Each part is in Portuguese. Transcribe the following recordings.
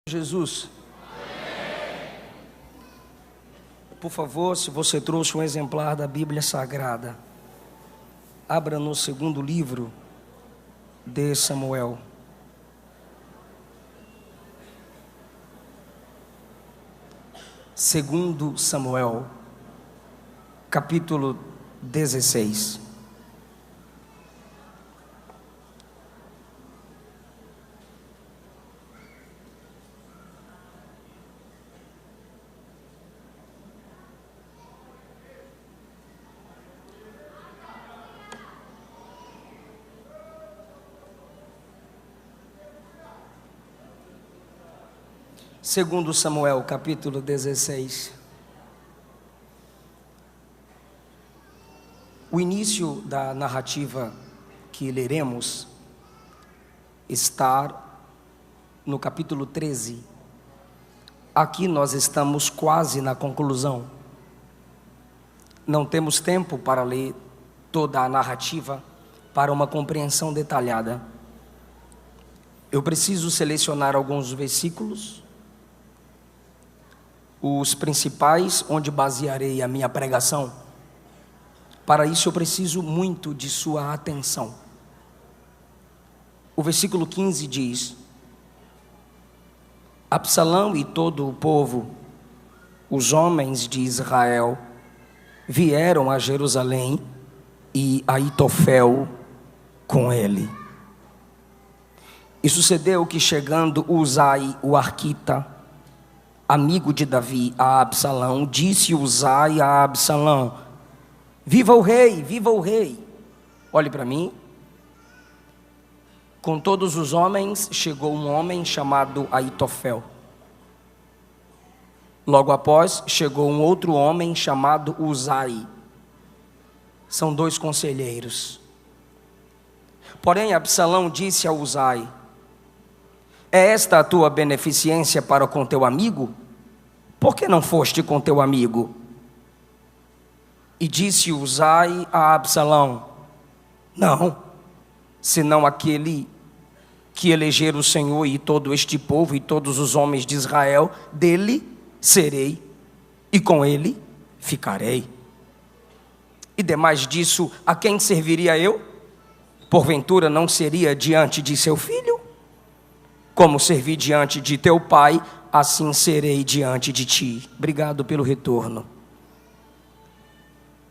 Jesus. Por favor, se você trouxe um exemplar da Bíblia Sagrada, abra no segundo livro de Samuel. Segundo Samuel, capítulo 16. Segundo Samuel, capítulo 16. O início da narrativa que leremos está no capítulo 13. Aqui nós estamos quase na conclusão. Não temos tempo para ler toda a narrativa para uma compreensão detalhada. Eu preciso selecionar alguns versículos, os principais, onde basearei a minha pregação. Para isso eu preciso muito de sua atenção. O versículo 15 diz: Absalão e todo o povo, os homens de Israel, vieram a Jerusalém e Aitofel com ele. E sucedeu que, chegando Uzai, o arquita, amigo de Davi, a Absalão, disse Uzai a Absalão: viva o rei, viva o rei. Olhe para mim. Com todos os homens chegou um homem chamado Aitofel. Logo após chegou um outro homem chamado Uzai. São dois conselheiros. Porém Absalão disse a Uzai: é esta a tua beneficência para com teu amigo? Por que não foste com teu amigo? E disse Uzai a Absalão: não, senão aquele que eleger o Senhor e todo este povo e todos os homens de Israel, dele serei e com ele ficarei. E demais disso, a quem serviria eu? Porventura não seria diante de seu filho? Como servi diante de teu pai, assim serei diante de ti. Obrigado pelo retorno.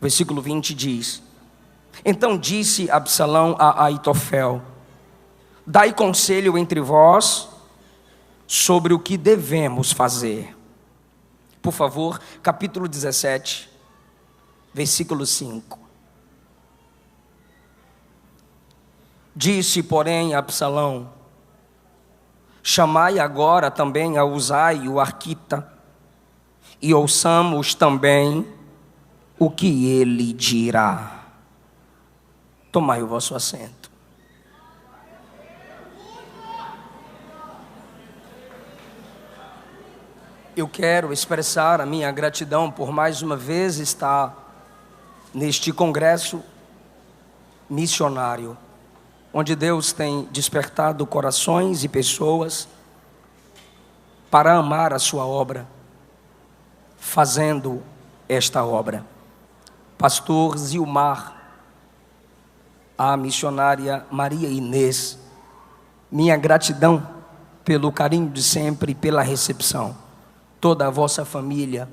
Versículo 20 diz: então disse Absalão a Aitofel: dai conselho entre vós sobre o que devemos fazer. Por favor, capítulo 17, versículo 5. Disse, porém, Absalão: chamai agora também a Uzai, o arquita, e ouçamos também o que ele dirá. Tomai o vosso assento. Eu quero expressar a minha gratidão por mais uma vez estar neste congresso missionário, onde Deus tem despertado corações e pessoas para amar a sua obra, fazendo esta obra. Pastor Zilmar, a missionária Maria Inês, minha gratidão pelo carinho de sempre e pela recepção. Toda a vossa família,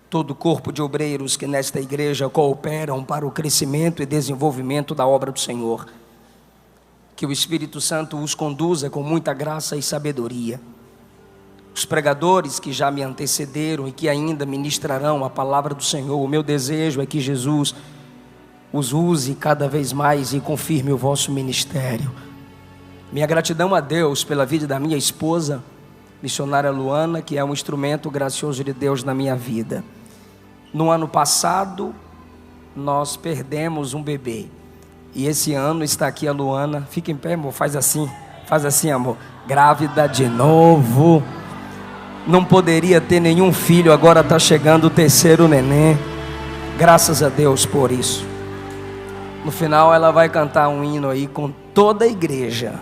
todo o corpo de obreiros que nesta igreja cooperam para o crescimento e desenvolvimento da obra do Senhor. Que o Espírito Santo os conduza com muita graça e sabedoria. Os pregadores que já me antecederam e que ainda ministrarão a palavra do Senhor, o meu desejo é que Jesus os use cada vez mais e confirme o vosso ministério. Minha gratidão a Deus pela vida da minha esposa, missionária Luana, que é um instrumento gracioso de Deus na minha vida. No ano passado, nós perdemos um bebê. E esse ano está aqui a Luana. Fica em pé, amor, faz assim, amor. Grávida de novo. Não poderia ter nenhum filho, agora está chegando o terceiro neném. Graças a Deus por isso. No final ela vai cantar um hino aí com toda a igreja.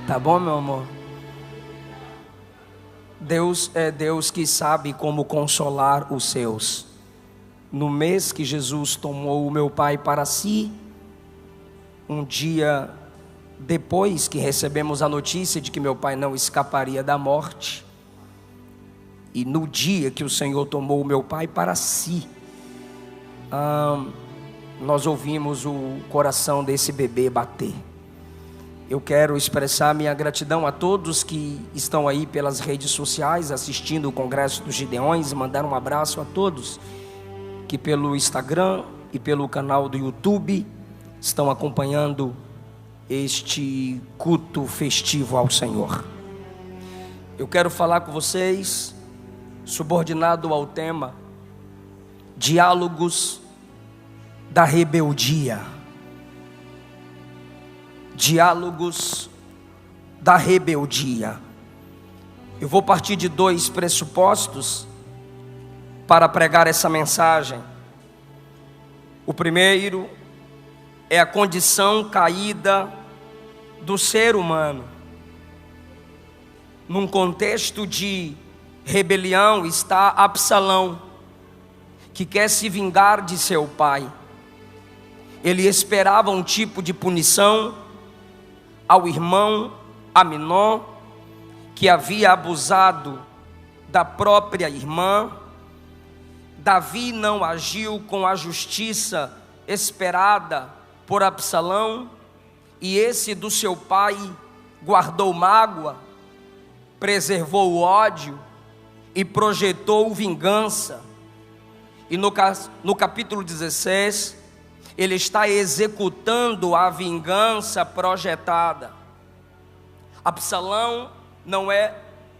Tá bom, meu amor? Deus é Deus que sabe como consolar os seus. No mês que Jesus tomou o meu pai para si, um dia depois que recebemos a notícia de que meu pai não escaparia da morte, e no dia que o Senhor tomou o meu pai para si, nós ouvimos o coração desse bebê bater. Eu quero expressar minha gratidão a todos que estão aí pelas redes sociais assistindo o Congresso dos Gideões, mandar um abraço a todos que pelo Instagram e pelo canal do YouTube estão acompanhando este culto festivo ao Senhor. Eu quero falar com vocês subordinado ao tema Diálogos da Rebeldia. Diálogos da rebeldia. Eu vou partir de 2 pressupostos para pregar essa mensagem. O primeiro é a condição caída do ser humano. Num contexto de rebelião está Absalão, que quer se vingar de seu pai. Ele esperava um tipo de punição ao irmão Aminon, que havia abusado da própria irmã. Davi não agiu com a justiça esperada por Absalão, e esse do seu pai guardou mágoa, preservou o ódio e projetou vingança. E no capítulo 16, ele está executando a vingança projetada. Absalão não é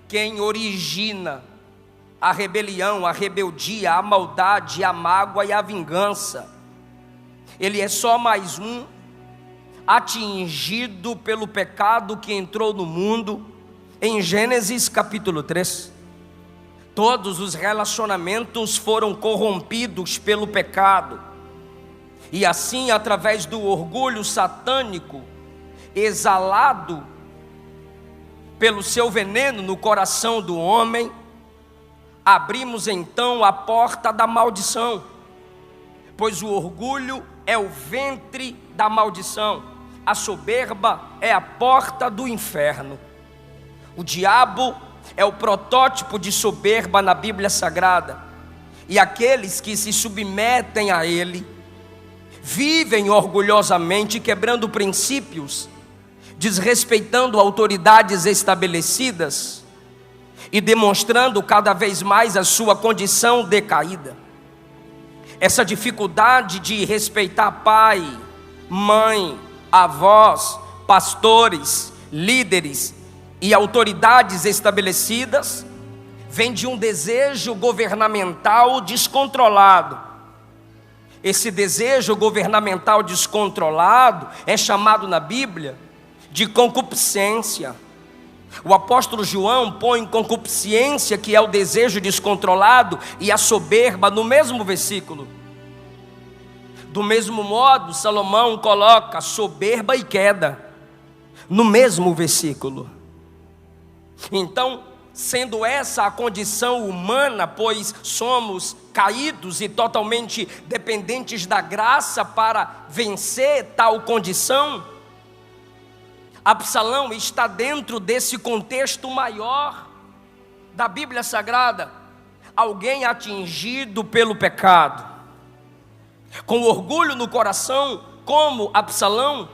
quem origina a rebelião, a rebeldia, a maldade, a mágoa e a vingança. Ele é só mais um atingido pelo pecado que entrou no mundo. Em Gênesis capítulo 3, todos os relacionamentos foram corrompidos pelo pecado. E assim, através do orgulho satânico, exalado pelo seu veneno no coração do homem, abrimos então a porta da maldição, pois o orgulho é o ventre da maldição, a soberba é a porta do inferno. O diabo é o protótipo de soberba na Bíblia Sagrada, e aqueles que se submetem a ele vivem orgulhosamente, quebrando princípios, desrespeitando autoridades estabelecidas e demonstrando cada vez mais a sua condição decaída. Essa dificuldade de respeitar pai, mãe, avós, pastores, líderes e autoridades estabelecidas vem de um desejo governamental descontrolado. Esse desejo governamental descontrolado é chamado na Bíblia de concupiscência. O apóstolo João põe concupiscência, que é o desejo descontrolado, e a soberba no mesmo versículo. Do mesmo modo, Salomão coloca soberba e queda no mesmo versículo. Então, sendo essa a condição humana, pois somos caídos e totalmente dependentes da graça para vencer tal condição, Absalão está dentro desse contexto maior da Bíblia Sagrada, alguém atingido pelo pecado, com orgulho no coração, como Absalão,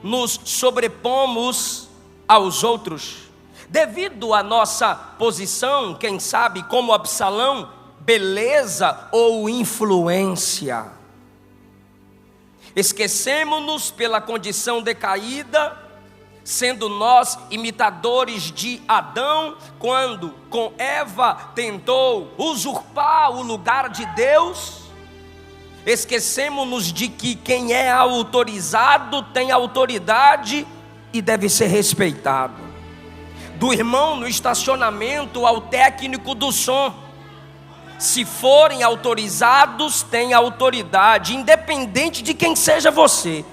nos sobrepomos aos outros, devido à nossa posição, quem sabe como Absalão, beleza ou influência. Esquecemos-nos pela condição decaída, sendo nós imitadores de Adão, quando com Eva tentou usurpar o lugar de Deus. Esquecemos-nos de que quem é autorizado tem autoridade e deve ser respeitado. Do irmão no estacionamento ao técnico do som, se forem autorizados, têm autoridade, independente de quem seja você.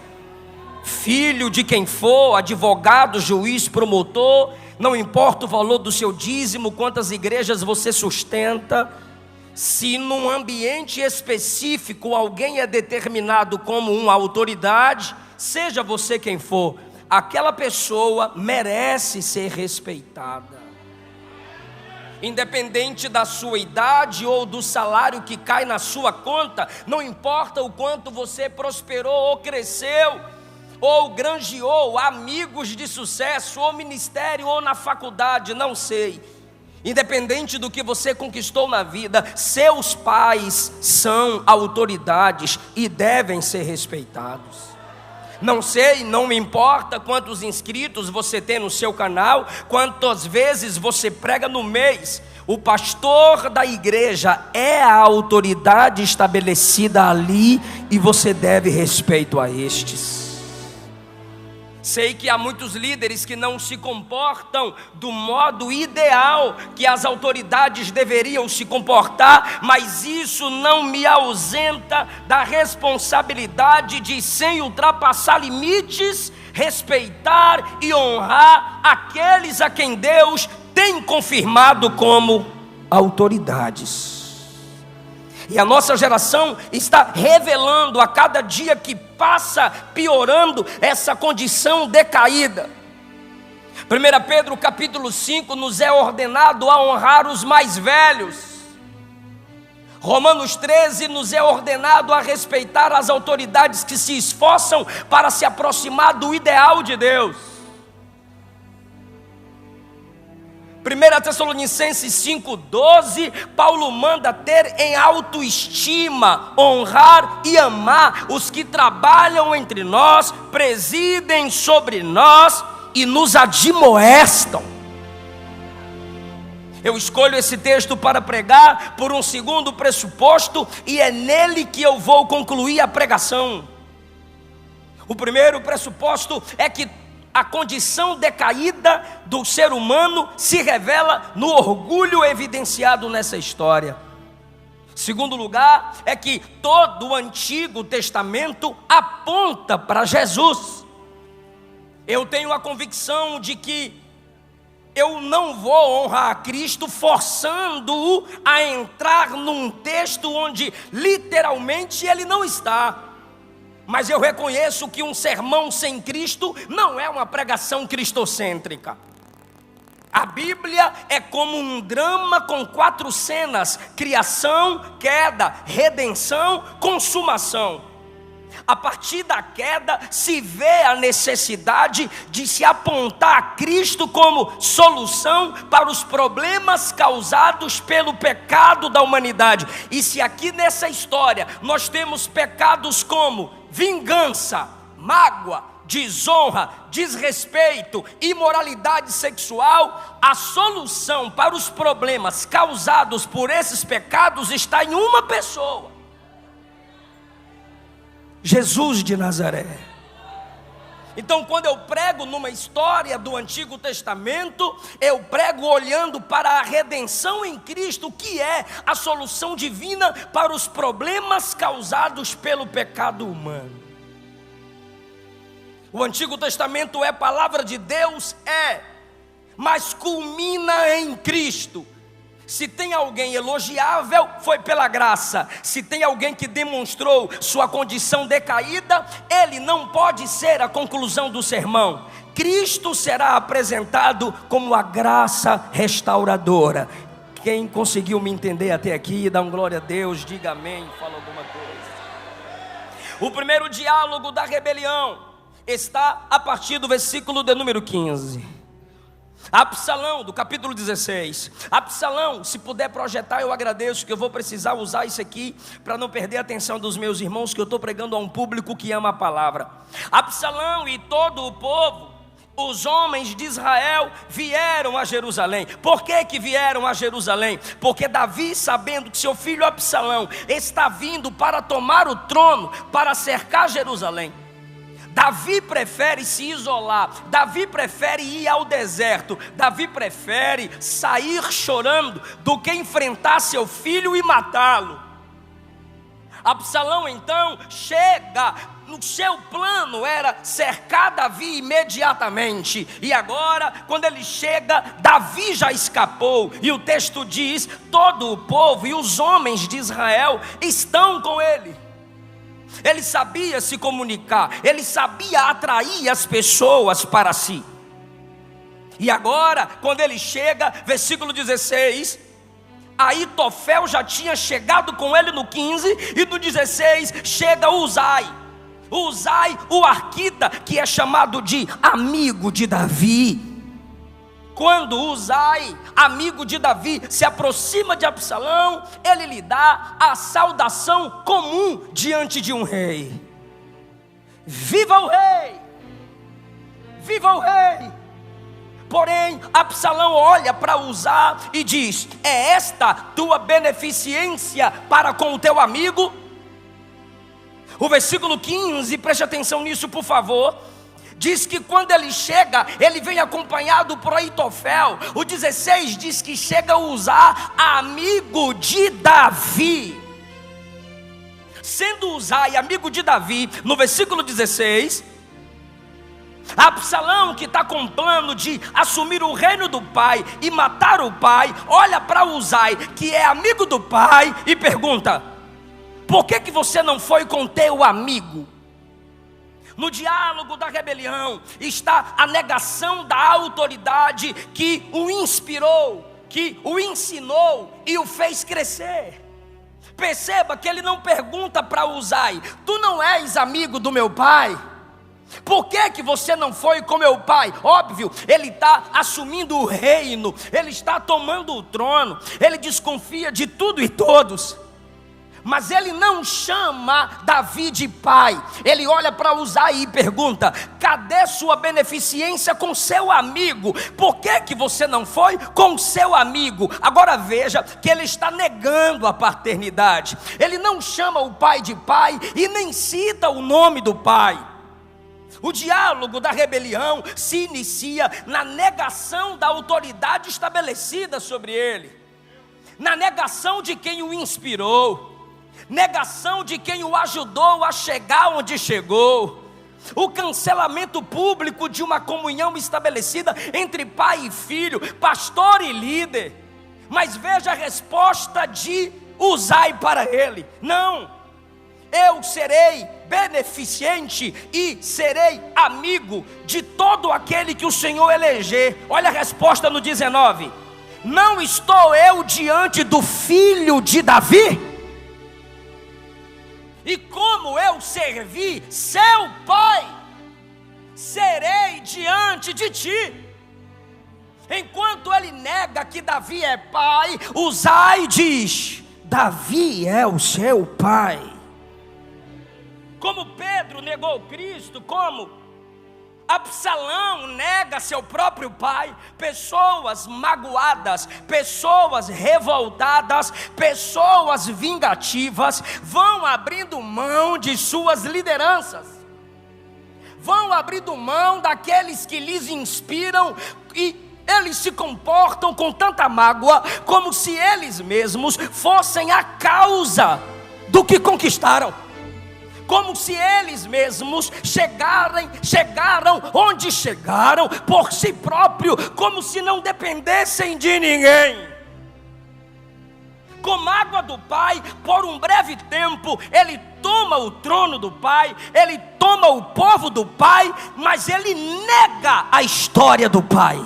Filho de quem for, advogado, juiz, promotor, não importa o valor do seu dízimo, quantas igrejas você sustenta, se num ambiente específico alguém é determinado como uma autoridade, seja você quem for, aquela pessoa merece ser respeitada. Independente da sua idade ou do salário que cai na sua conta, não importa o quanto você prosperou ou cresceu, ou granjeou amigos de sucesso, ou ministério, ou na faculdade, não sei. Independente do que você conquistou na vida, seus pais são autoridades e devem ser respeitados. Não sei, não me importa quantos inscritos você tem no seu canal, quantas vezes você prega no mês. O pastor da igreja é a autoridade estabelecida ali e você deve respeito a estes. Sei que há muitos líderes que não se comportam do modo ideal que as autoridades deveriam se comportar, mas isso não me ausenta da responsabilidade de, sem ultrapassar limites, respeitar e honrar aqueles a quem Deus tem confirmado como autoridades. E a nossa geração está revelando a cada dia que passa, piorando essa condição decaída. 1 Pedro capítulo 5 nos é ordenado a honrar os mais velhos. Romanos 13 nos é ordenado a respeitar as autoridades que se esforçam para se aproximar do ideal de Deus. 1 Tessalonicenses 5,12, Paulo manda ter em autoestima, honrar e amar os que trabalham entre nós, presidem sobre nós e nos admoestam. Eu escolho esse texto para pregar por um segundo pressuposto, e é nele que eu vou concluir a pregação. O primeiro pressuposto é que a condição decaída do ser humano se revela no orgulho evidenciado nessa história. Segundo lugar, é que todo o Antigo Testamento aponta para Jesus. Eu tenho a convicção de que eu não vou honrar a Cristo forçando-o a entrar num texto onde literalmente ele não está. Mas eu reconheço que um sermão sem Cristo não é uma pregação cristocêntrica. A Bíblia é como um drama com 4 cenas: criação, queda, redenção, consumação. A partir da queda se vê a necessidade de se apontar a Cristo como solução para os problemas causados pelo pecado da humanidade. E se aqui nessa história nós temos pecados como vingança, mágoa, desonra, desrespeito, imoralidade sexual, a solução para os problemas causados por esses pecados está em uma pessoa: Jesus de Nazaré. Então, quando eu prego numa história do Antigo Testamento, eu prego olhando para a redenção em Cristo, que é a solução divina para os problemas causados pelo pecado humano. O Antigo Testamento é palavra de Deus, mas culmina em Cristo. Se tem alguém elogiável, foi pela graça. Se tem alguém que demonstrou sua condição decaída, ele não pode ser a conclusão do sermão. Cristo será apresentado como a graça restauradora. Quem conseguiu me entender até aqui, dá um glória a Deus, diga amém, fala alguma coisa. O primeiro diálogo da rebelião está a partir do versículo de número 15. Absalão, do capítulo 16. Absalão, se puder projetar, eu agradeço, que eu vou precisar usar isso aqui para não perder a atenção dos meus irmãos, que eu estou pregando a um público que ama a palavra. Absalão e todo o povo, os homens de Israel, vieram a Jerusalém. Por que vieram a Jerusalém? Porque Davi, sabendo que seu filho Absalão está vindo para tomar o trono, para cercar Jerusalém, Davi prefere se isolar, Davi prefere ir ao deserto, Davi prefere sair chorando do que enfrentar seu filho e matá-lo. Absalão então chega. No seu plano era cercar Davi imediatamente. E agora, quando ele chega, Davi já escapou. E o texto diz: todo o povo e os homens de Israel estão com ele. Ele sabia se comunicar, ele sabia atrair as pessoas para si. E agora, quando ele chega, versículo 16, Aitofel já tinha chegado com ele no 15, e no 16 chega Uzai, o arquita, que é chamado de amigo de Davi. Quando Uzai, amigo de Davi, se aproxima de Absalão, ele lhe dá a saudação comum diante de um rei: viva o rei! Viva o rei! Porém, Absalão olha para Uzai e diz: é esta tua beneficência para com o teu amigo? O versículo 15, preste atenção nisso por favor, diz que quando ele chega, ele vem acompanhado por Aitofel. O 16 diz que chega Uzai, amigo de Davi. Sendo Uzai amigo de Davi, no versículo 16, Absalão, que está com plano de assumir o reino do pai e matar o pai, olha para Uzai, que é amigo do pai, e pergunta: por que você não foi com teu amigo? No diálogo da rebelião está a negação da autoridade que o inspirou, que o ensinou e o fez crescer. Perceba que ele não pergunta para Uzai: tu não és amigo do meu pai? Por que você não foi com meu pai? Óbvio, ele está assumindo o reino, ele está tomando o trono, ele desconfia de tudo e todos. Mas ele não chama Davi de pai. Ele olha para Uzai e pergunta: cadê sua beneficência com seu amigo? Por que você não foi com seu amigo? Agora veja que ele está negando a paternidade. Ele não chama o pai de pai e nem cita o nome do pai. O diálogo da rebelião se inicia na negação da autoridade estabelecida sobre ele, na negação de quem o inspirou, negação de quem o ajudou a chegar onde chegou, o cancelamento público de uma comunhão estabelecida entre pai e filho, pastor e líder. Mas veja a resposta de Uzai para ele: não, eu serei beneficente e serei amigo de todo aquele que o Senhor eleger. Olha a resposta no 19: não estou eu diante do filho de Davi? E como eu servi seu pai, serei diante de ti. Enquanto ele nega que Davi é pai, Uzai diz: Davi é o seu pai. Como Pedro negou Cristo, como Absalão nega seu próprio pai, pessoas magoadas, pessoas revoltadas, pessoas vingativas vão abrindo mão de suas lideranças, vão abrindo mão daqueles que lhes inspiram, e eles se comportam com tanta mágoa, como se eles mesmos fossem a causa do que conquistaram, como se eles mesmos chegaram onde chegaram por si próprio, como se não dependessem de ninguém. Com mágoa do pai, por um breve tempo, ele toma o trono do pai, ele toma o povo do pai, mas ele nega a história do pai,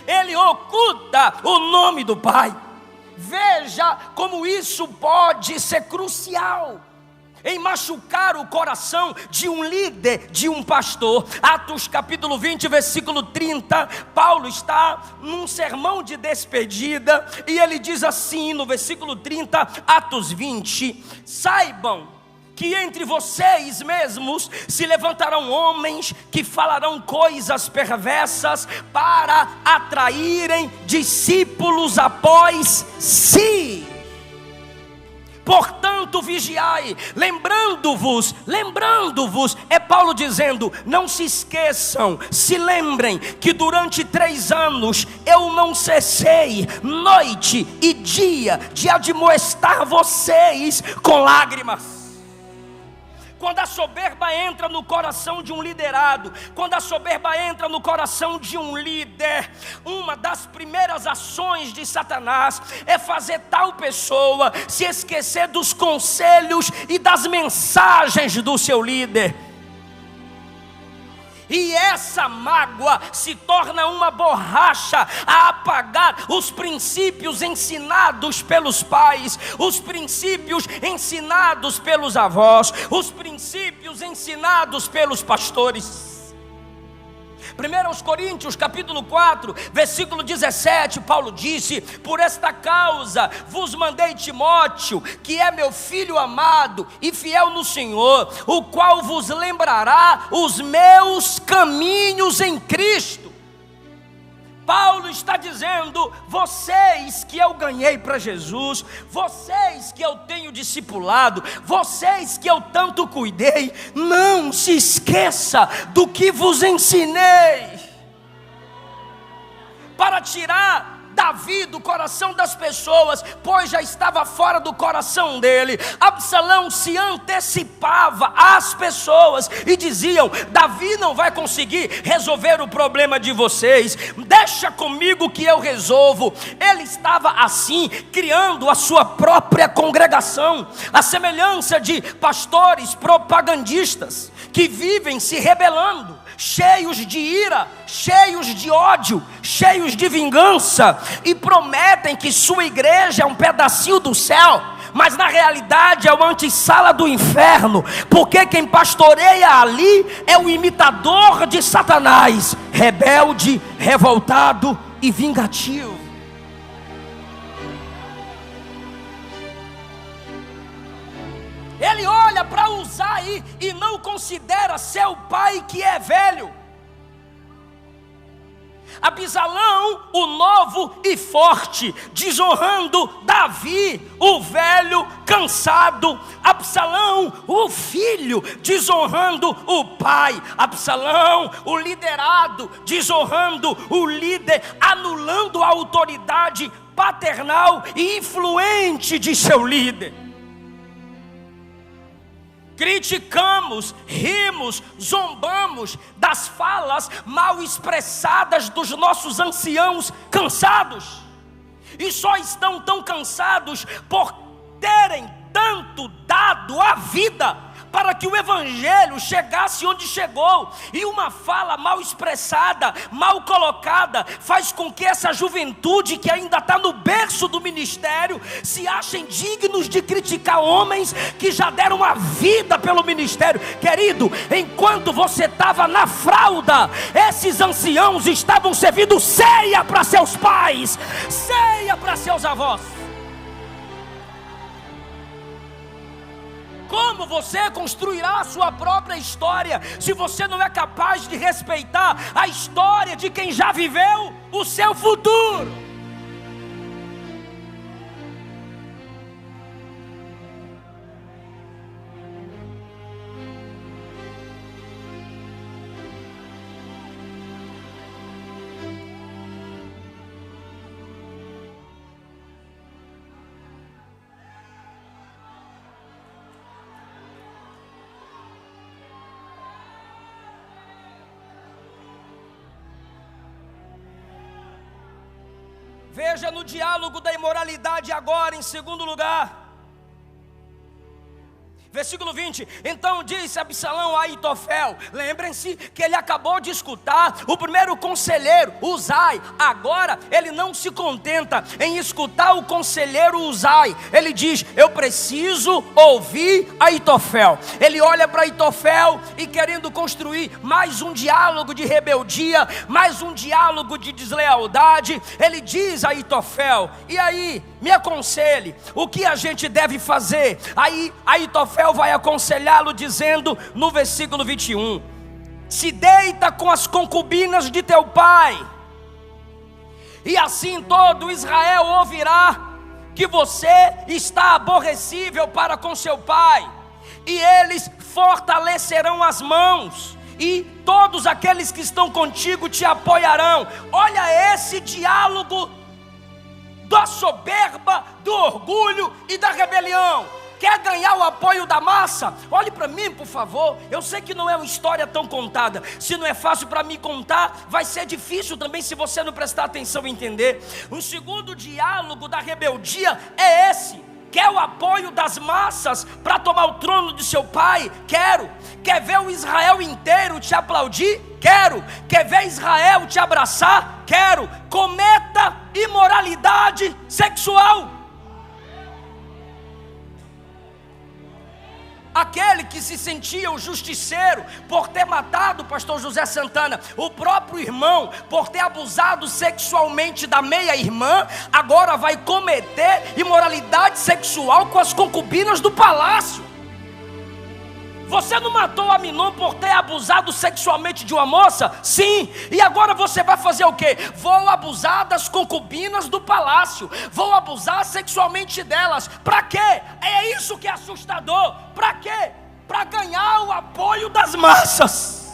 ele oculta o nome do pai. Veja como isso pode ser crucial em machucar o coração de um líder, de um pastor. Atos capítulo 20, versículo 30, Paulo está num sermão de despedida, e ele diz assim no versículo 30, Atos 20: saibam que entre vocês mesmos se levantarão homens que falarão coisas perversas para atraírem discípulos após si. Portanto, vigiai, lembrando-vos, é Paulo dizendo, não se esqueçam, se lembrem que durante 3 anos eu não cessei, noite e dia, de admoestar vocês com lágrimas. Quando a soberba entra no coração de um liderado, quando a soberba entra no coração de um líder, uma das primeiras ações de Satanás é fazer tal pessoa se esquecer dos conselhos e das mensagens do seu líder. E essa mágoa se torna uma borracha a apagar os princípios ensinados pelos pais, os princípios ensinados pelos avós, os princípios ensinados pelos pastores. 1 Coríntios capítulo 4, versículo 17, Paulo disse: por esta causa vos mandei Timóteo, que é meu filho amado e fiel no Senhor, o qual vos lembrará os meus caminhos em Cristo. Paulo está dizendo, vocês que eu ganhei para Jesus, vocês que eu tenho discipulado, vocês que eu tanto cuidei, não se esqueça do que vos ensinei. Para tirar Davi do coração das pessoas, pois já estava fora do coração dele, Absalão se antecipava às pessoas e diziam: Davi não vai conseguir resolver o problema de vocês, deixa comigo que eu resolvo. Ele estava assim, criando a sua própria congregação, a semelhança de pastores propagandistas, que vivem se rebelando, cheios de ira, cheios de ódio, cheios de vingança, e prometem que sua igreja é um pedacinho do céu, mas na realidade é uma antessala do inferno, porque quem pastoreia ali é o imitador de Satanás, rebelde, revoltado e vingativo. Ele olha para Uzai e não considera seu pai, que é velho. Absalão, o novo e forte, desonrando Davi, o velho, cansado. Absalão, o filho, desonrando o pai. Absalão, o liderado, desonrando o líder, anulando a autoridade paternal e influente de seu líder. Criticamos, rimos, zombamos das falas mal expressadas dos nossos anciãos cansados, e só estão tão cansados por terem tanto dado a vida para que o evangelho chegasse onde chegou. E uma fala mal expressada, mal colocada, faz com que essa juventude que ainda está no berço do ministério se achem dignos de criticar homens que já deram a vida pelo ministério. Querido, enquanto você estava na fralda, esses anciãos estavam servindo ceia para seus pais, ceia para seus avós. Como você construirá a sua própria história se você não é capaz de respeitar a história de quem já viveu o seu futuro? Veja no diálogo da imoralidade agora, em segundo lugar. Versículo 20, então disse Absalão a Aitofel, lembrem-se que ele acabou de escutar o primeiro conselheiro, Uzai. Agora ele não se contenta em escutar o conselheiro Uzai, ele diz: eu preciso ouvir Aitofel. Ele olha para Aitofel e, querendo construir mais um diálogo de rebeldia, mais um diálogo de deslealdade, ele diz a Aitofel: e aí, me aconselhe, o que a gente deve fazer? Aí Aitofel vai aconselhá-lo dizendo no versículo 21, se deita com as concubinas de teu pai, e assim todo Israel ouvirá que você está aborrecível para com seu pai, e eles fortalecerão as mãos, e todos aqueles que estão contigo te apoiarão. Olha esse diálogo da soberba, do orgulho e da rebelião. Quer ganhar o apoio da massa? Olhe para mim, por favor. Eu sei que não é uma história tão contada. Se não é fácil para mim contar, vai ser difícil também se você não prestar atenção e entender. O segundo diálogo da rebeldia é esse. Quer o apoio das massas para tomar o trono de seu pai? Quero. Quer ver o Israel inteiro te aplaudir? Quero. Quer ver Israel te abraçar? Quero. Cometa imoralidade sexual. Aquele que se sentia o justiceiro por ter matado, pastor José Santana, o próprio irmão, por ter abusado sexualmente da meia-irmã, agora vai cometer imoralidade sexual com as concubinas do palácio. Você não matou Aminon por ter abusado sexualmente de uma moça? Sim. E agora você vai fazer o quê? Vou abusar das concubinas do palácio. Vou abusar sexualmente delas. Para quê? É isso que é assustador. Para quê? Para ganhar o apoio das massas.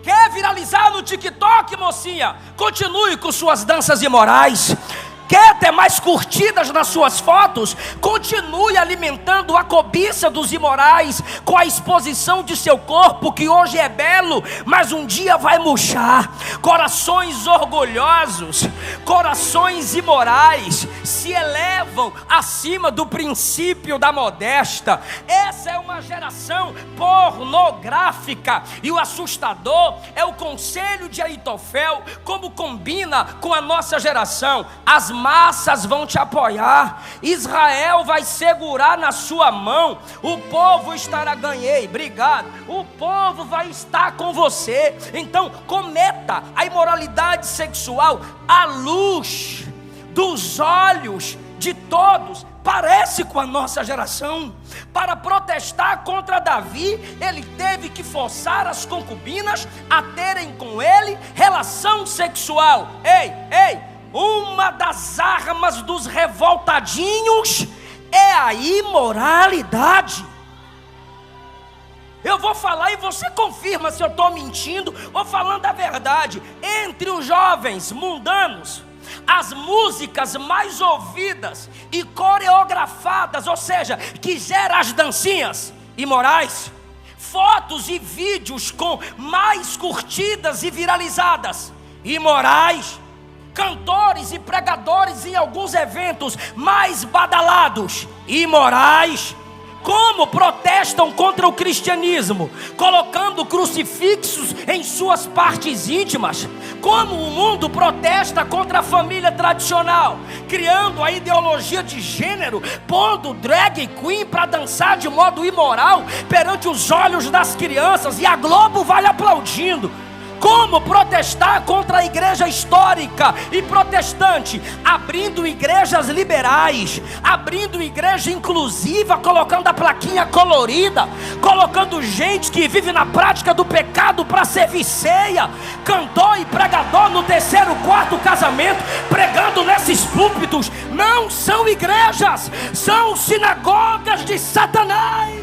Quer viralizar no TikTok, mocinha? Continue com suas danças imorais. Quer ter mais curtidas nas suas fotos? Continue alimentando a cobiça dos imorais com a exposição de seu corpo, que hoje é belo, mas um dia vai murchar. Corações orgulhosos, corações imorais se elevam acima do princípio da modéstia. Essa é uma geração pornográfica, e o assustador é o conselho de Aitofel, como combina com a nossa geração. As massas vão te apoiar, Israel vai segurar na sua mão, o povo estará, ganhei, obrigado, o povo vai estar com você. Então cometa a imoralidade sexual à luz dos olhos de todos. Parece com a nossa geração. Para protestar contra Davi, ele teve que forçar as concubinas a terem com ele relação sexual. Ei, uma das armas dos revoltadinhos é a imoralidade. Eu vou falar e você confirma se eu estou mentindo ou falando a verdade. Entre os jovens mundanos, as músicas mais ouvidas e coreografadas, ou seja, que geram as dancinhas imorais, fotos e vídeos com mais curtidas e viralizadas, imorais. Cantores e pregadores em alguns eventos mais badalados, imorais. Como protestam contra o cristianismo, colocando crucifixos em suas partes íntimas. Como o mundo protesta contra a família tradicional, criando a ideologia de gênero, pondo drag queen para dançar de modo imoral perante os olhos das crianças, e a Globo vai aplaudindo. Como protestar contra a igreja histórica e protestante, abrindo igrejas liberais, abrindo igreja inclusiva, colocando a plaquinha colorida, colocando gente que vive na prática do pecado para servir ceia, cantor e pregador no terceiro, quarto casamento, pregando nesses púlpitos. Não são igrejas, são sinagogas de Satanás.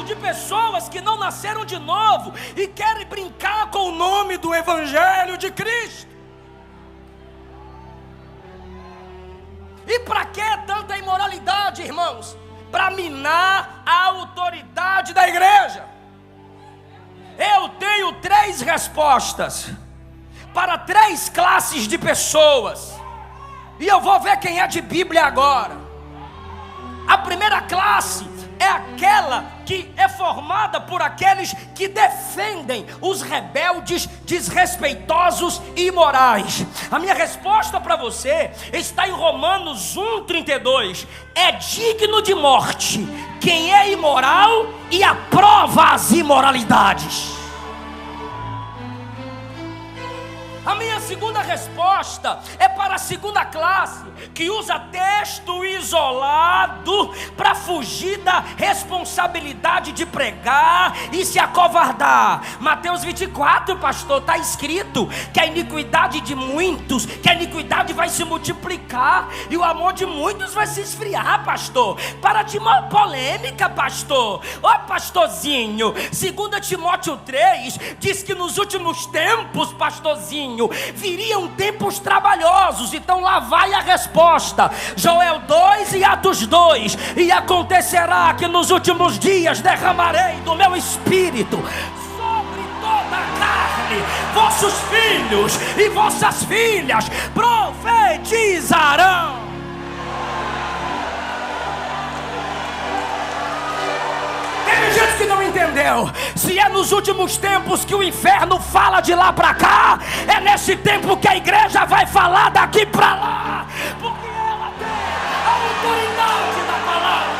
De pessoas que não nasceram de novo e querem brincar com o nome do Evangelho de Cristo. E para que tanta imoralidade, irmãos? Para minar a autoridade da igreja. Eu tenho 3 respostas para 3 classes de pessoas, e eu vou ver quem é de Bíblia agora. A primeira classe é aquela que é formada por aqueles que defendem os rebeldes, desrespeitosos e imorais. A minha resposta para você está em Romanos 1,32. É digno de morte quem é imoral e aprova as imoralidades. A minha segunda resposta é para a segunda classe, que usa texto isolado para fugir da responsabilidade de pregar e se acovardar. Mateus 24, pastor, está escrito que a iniquidade de muitos, que a iniquidade vai se multiplicar e o amor de muitos vai se esfriar, pastor. Para de uma polêmica, pastor. Ó, pastorzinho, 2 Timóteo 3 diz que nos últimos tempos, pastorzinho, viriam tempos trabalhosos. Então lá vai a resposta, Joel 2 e Atos 2: e acontecerá que nos últimos dias derramarei do meu espírito sobre toda a carne, vossos filhos e vossas filhas profetizarão. Tem gente que não entendeu. Se é nos últimos tempos que o inferno fala de lá para cá, é nesse tempo que a igreja vai falar daqui para lá, porque ela tem a autoridade da palavra.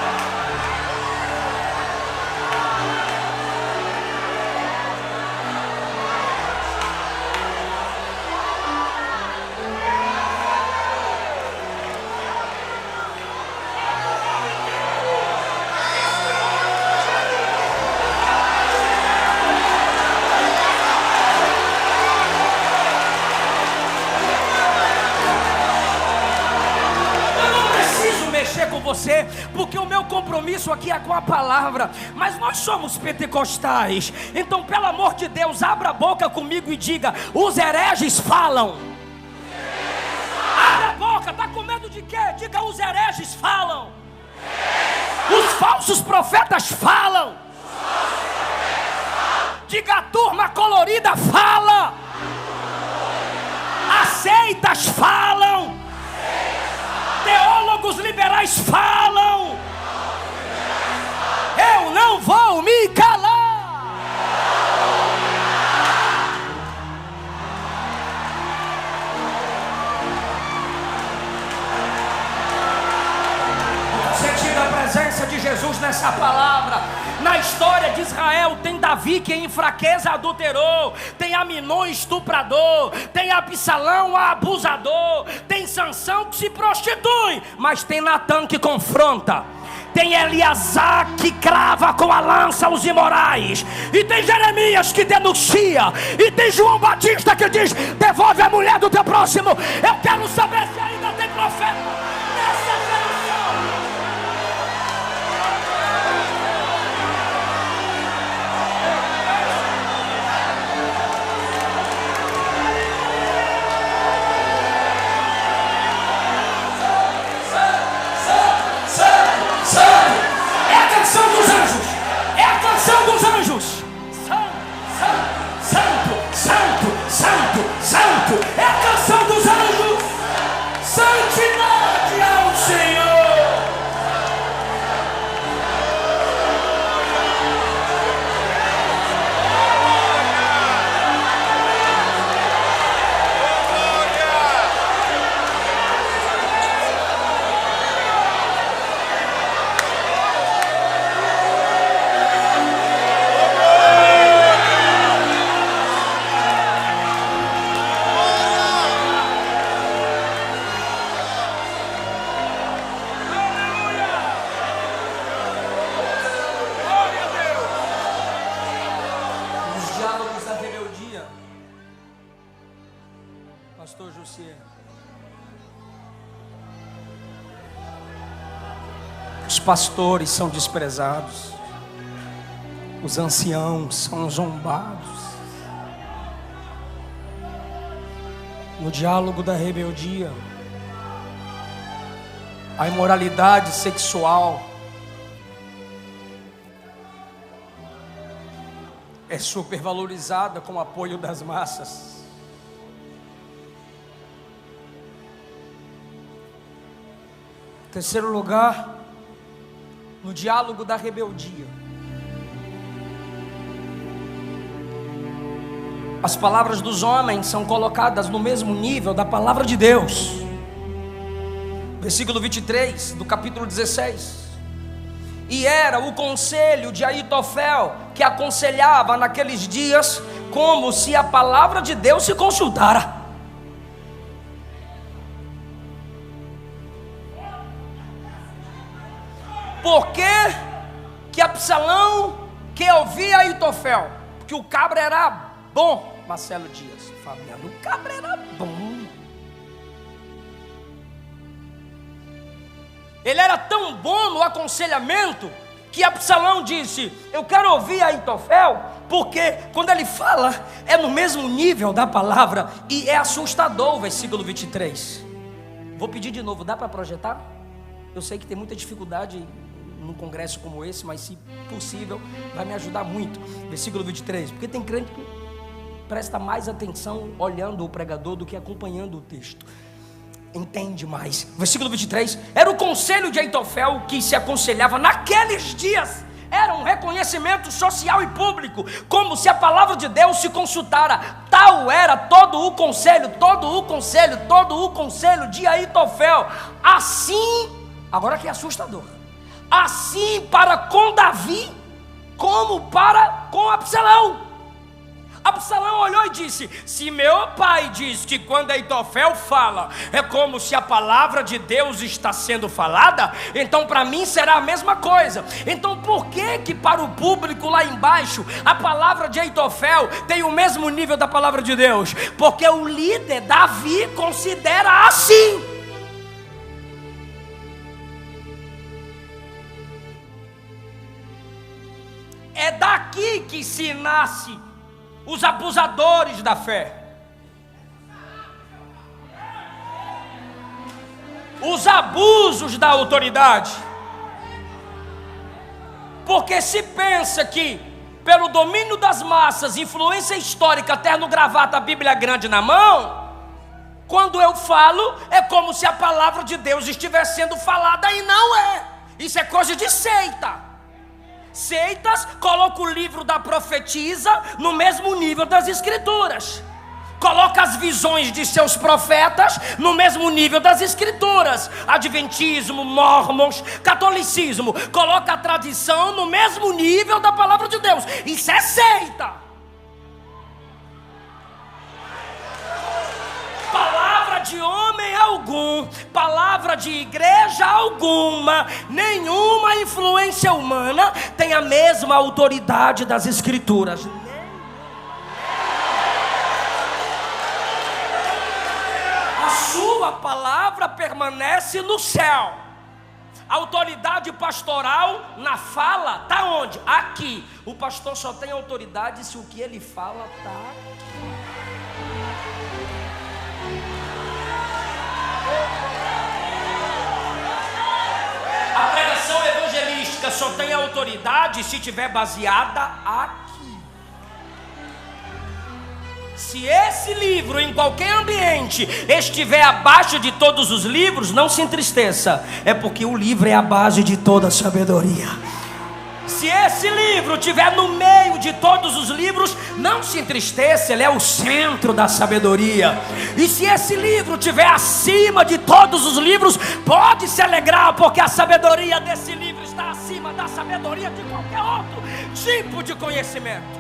Com você, porque o meu compromisso aqui é com a palavra, mas nós somos pentecostais, então pelo amor de Deus, abra a boca comigo e diga: os hereges falam. Abra a boca, tá com medo de quê? Diga: os hereges falam. Os falsos profetas falam. Diga: a turma colorida fala. As seitas falam. Teólogos liberais falam. Eu não vou me calar. Sentindo a presença de Jesus nessa palavra. Na história de Israel tem Davi que em fraqueza adulterou, tem Aminon estuprador, tem Absalão abusador, tem Sansão que se prostitui, mas tem Natã que confronta, tem Eleazar que crava com a lança os imorais, e tem Jeremias que denuncia, e tem João Batista que diz: devolve a mulher do teu próximo. Eu quero saber se ainda tem profeta nessa geração. É a canção dos anjos. É a canção dos anjos. Santo, santo, santo, santo. É a canção dos anjos. Santidade ao Senhor. Pastor José, os pastores são desprezados, os anciãos são zombados. No diálogo da rebeldia, a imoralidade sexual é supervalorizada com o apoio das massas. Terceiro lugar, no diálogo da rebeldia, as palavras dos homens são colocadas no mesmo nível da palavra de Deus. Versículo 23 do capítulo 16. E era o conselho de Aitofel que aconselhava naqueles dias, como se a palavra de Deus se consultara. Por que Absalão quer ouvir Aitofel? Porque o cabra era bom. Marcelo Dias, Fabiano, o cabra era bom. Ele era tão bom no aconselhamento que Absalão disse: eu quero ouvir Aitofel, porque quando ele fala é no mesmo nível da palavra, e é assustador o versículo 23. Vou pedir de novo, dá para projetar? Eu sei que tem muita dificuldade num congresso como esse, mas se possível vai me ajudar muito. Versículo 23, porque tem crente que presta mais atenção olhando o pregador do que acompanhando o texto. Entende mais. Versículo 23, era o conselho de Aitofel que se aconselhava naqueles dias. Era um reconhecimento social e público, como se a palavra de Deus se consultara. Tal era todo o conselho de Aitofel. Assim, agora que é assustador, assim para com Davi, como para com Absalão. Absalão olhou e disse: se meu pai diz que quando Aitofel fala é como se a palavra de Deus está sendo falada, então para mim será a mesma coisa. Então por que para o público lá embaixo a palavra de Aitofel tem o mesmo nível da palavra de Deus? Porque o líder Davi considera assim. É daqui que se nasce os abusadores da fé, os abusos da autoridade. Porque se pensa que pelo domínio das massas, influência histórica, terno, gravata, Bíblia grande na mão, quando eu falo é como se a palavra de Deus estivesse sendo falada, e não é. Isso é coisa de seita. Seitas colocam o livro da profetisa no mesmo nível das escrituras. Coloca as visões de seus profetas no mesmo nível das escrituras. Adventismo, mormons, catolicismo, coloca a tradição no mesmo nível da palavra de Deus. Isso é seita. Palavra de homem algum, palavra de igreja alguma, nenhuma influência humana tem a mesma autoridade das escrituras. A sua palavra permanece no céu. A autoridade pastoral na fala está onde? Aqui. O pastor só tem autoridade se o que ele fala está aqui. A pregação evangelística só tem autoridade se estiver baseada aqui. Se esse livro em qualquer ambiente estiver abaixo de todos os livros, não se entristeça, é porque o livro é a base de toda a sabedoria. Se esse livro estiver no meio de todos os livros, não se entristeça, ele é o centro da sabedoria. E se esse livro estiver acima de todos os livros, pode se alegrar, porque a sabedoria desse livro está acima da sabedoria de qualquer outro tipo de conhecimento.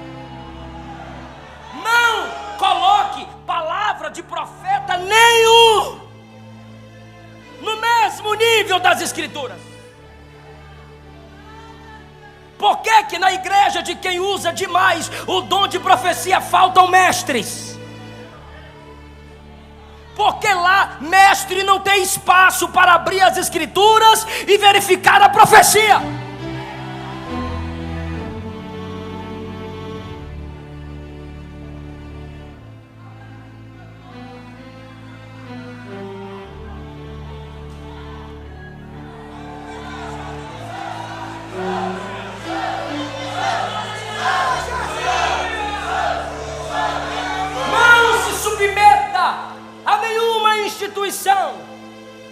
Não coloque palavra de profeta nenhum no mesmo nível das escrituras. Por que na igreja de quem usa demais o dom de profecia faltam mestres? Porque lá mestre não tem espaço para abrir as escrituras e verificar a profecia.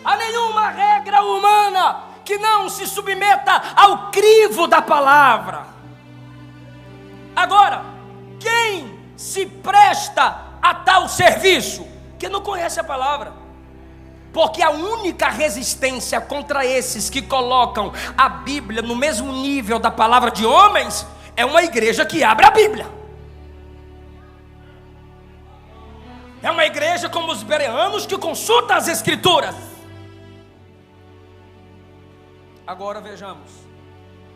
A nenhuma regra humana que não se submeta ao crivo da palavra. Agora, quem se presta a tal serviço? Que não conhece a palavra. Porque a única resistência contra esses que colocam a Bíblia no mesmo nível da palavra de homens é uma igreja que abre a Bíblia. É uma igreja como os bereanos que consulta as escrituras. Agora vejamos.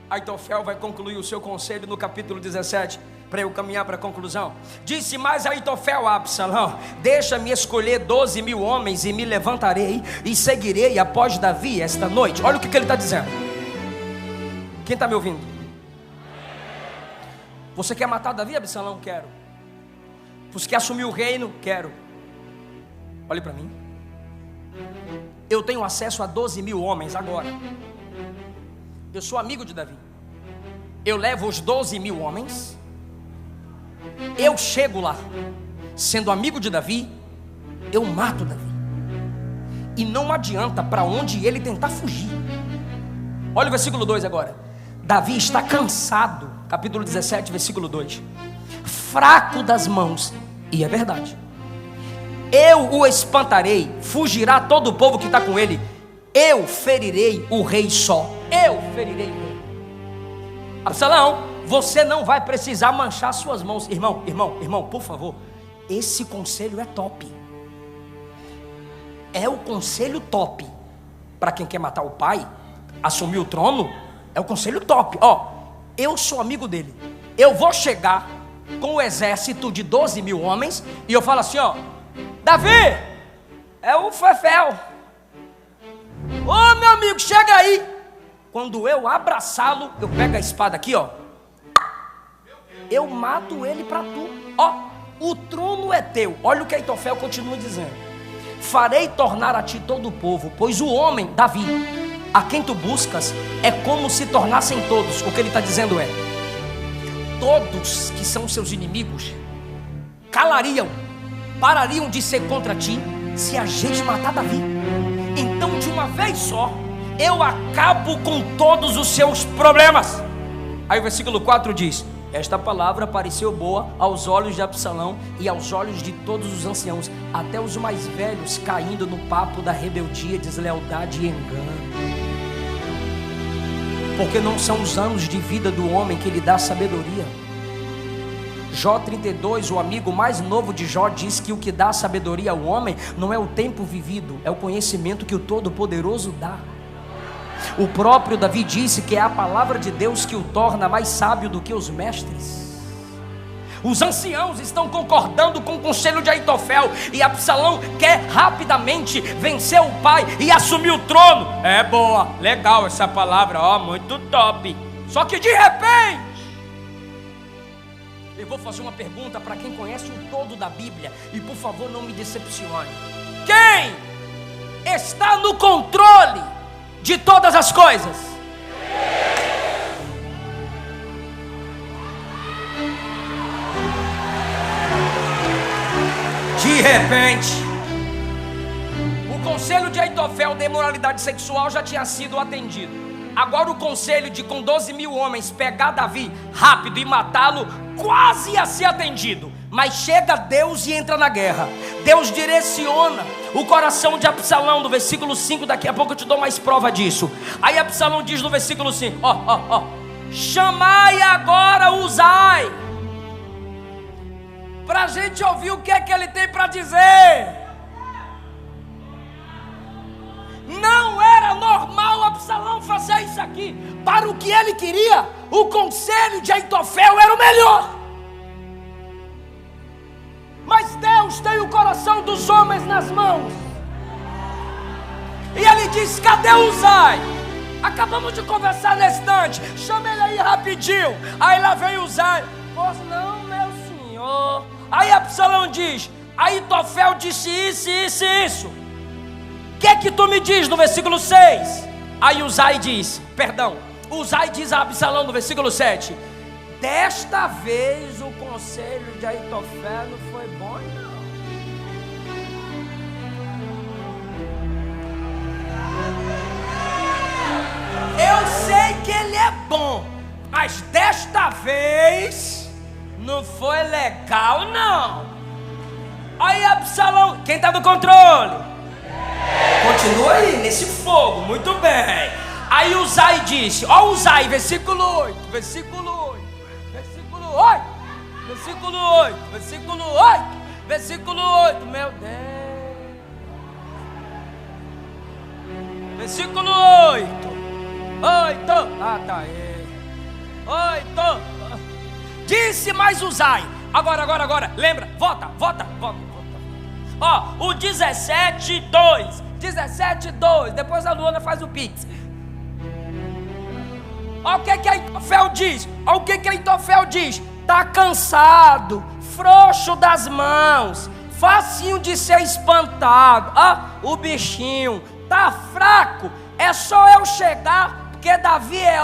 Aitofel vai concluir o seu conselho no capítulo 17, para eu caminhar para a conclusão. Disse mais Aitofel a Absalão: deixa-me escolher 12.000 homens e me levantarei e seguirei após Davi esta noite. Olha o que ele está dizendo. Quem está me ouvindo? Você quer matar Davi, Absalão? Quero. Você quer assumir o reino? Quero. Olhe para mim. Eu tenho acesso a 12.000 homens agora. Eu sou amigo de Davi. Eu levo os 12.000 homens. Eu chego lá, sendo amigo de Davi, eu mato Davi. E não adianta para onde ele tentar fugir. Olha o versículo 2 agora. Davi está cansado, capítulo 17, versículo 2. Fraco das mãos, e é verdade. Eu o espantarei, fugirá todo o povo que está com ele. Eu ferirei o rei só. Eu ferirei o rei. Absalão, você não vai precisar manchar suas mãos. Irmão, por favor. Esse conselho é top. É o conselho top. Para quem quer matar o pai, assumir o trono, é o conselho top. Ó, eu sou amigo dele. Eu vou chegar com o exército de 12.000 homens e eu falo assim, ó: Davi, é o Fefel. Ô meu amigo, chega aí. Quando eu abraçá-lo, eu pego a espada aqui, ó. Eu mato ele para tu. Ó, o trono é teu. Olha o que Aitofel continua dizendo: farei tornar a ti todo o povo, pois o homem, Davi, a quem tu buscas, é como se tornassem todos. O que ele está dizendo é: todos que são seus inimigos calariam, parariam de ser contra ti, se a gente matar Davi. Então, de uma vez só, eu acabo com todos os seus problemas. Aí o versículo 4 diz: esta palavra pareceu boa aos olhos de Absalão e aos olhos de todos os anciãos, até os mais velhos caindo no papo da rebeldia, deslealdade e engano. Porque não são os anos de vida do homem que lhe dá sabedoria. Jó 32, o amigo mais novo de Jó, diz que o que dá sabedoria ao homem não é o tempo vivido, é o conhecimento que o Todo-Poderoso dá. O próprio Davi disse que é a palavra de Deus que o torna mais sábio do que os mestres. Os anciãos estão concordando com o conselho de Aitofel, e Absalão quer rapidamente vencer o pai e assumir o trono. É boa, legal essa palavra, ó, muito top. Só que de repente, eu vou fazer uma pergunta para quem conhece o todo da Bíblia, e por favor não me decepcione: quem está no controle de todas as coisas? De repente, o conselho de Aitofel de imoralidade sexual já tinha sido atendido. Agora o conselho de com 12.000 homens pegar Davi rápido e matá-lo quase ia ser atendido. Mas chega Deus e entra na guerra. Deus direciona o coração de Absalão, no versículo 5, daqui a pouco eu te dou mais prova disso. Aí Absalão diz no versículo 5, chamai agora Uzai, para a gente ouvir o que é que ele tem para dizer. Não era normal Absalão fazer isso aqui. Para o que ele queria, o conselho de Aitofel era o melhor. Mas Deus tem o coração dos homens nas mãos. E ele diz: cadê Uzai? Acabamos de conversar nesse instante. Chama ele aí rapidinho. Aí lá vem Uzai. Pois não, meu senhor. Aí Absalão diz: Aitofel disse isso, isso e isso. O que é que tu me diz no versículo 6? Aí Uzai diz a Absalão no versículo 7: desta vez o conselho de Aitofel não foi bom, não. Eu sei que ele é bom, mas desta vez não foi legal, não. Aí Absalão, quem está no controle? Continua aí nesse fogo, muito bem. Aí Uzai disse, ó Uzai, versículo 8, versículo 8, versículo 8, versículo 8, versículo 8, versículo 8, meu Deus. Versículo 8. Ah, tá aí. 8. Disse mais Uzai. Agora. Lembra? Vota. Ó, o 17:2. 17:2. Depois a Luana faz o pix. Olha o que Aitofel diz. Tá cansado, frouxo das mãos, facinho de ser espantado. O bichinho tá fraco. É só eu chegar, porque Davi é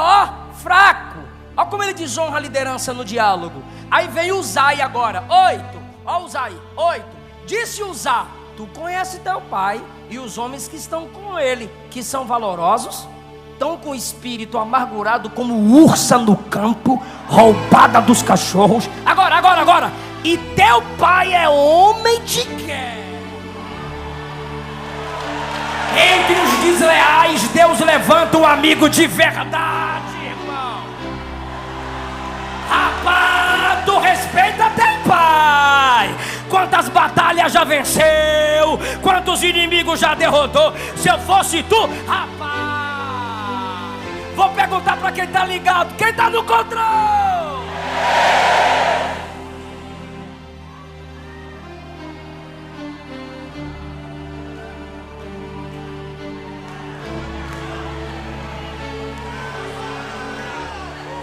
fraco. Olha como ele desonra a liderança no diálogo. Aí vem Uzai agora. 8. Ó Uzai. 8. Disse Uzá: tu conhece teu pai e os homens que estão com ele, que são valorosos, estão com o espírito amargurado como ursa no campo, roubada dos cachorros. Agora. E teu pai é homem de guerra. Entre os desleais, Deus levanta um amigo de verdade, irmão. Rapaz, tu respeita teu pai. Quantas batalhas já venceu, quantos inimigos já derrotou. Se eu fosse tu, rapaz, vou perguntar para quem tá ligado, quem tá no controle.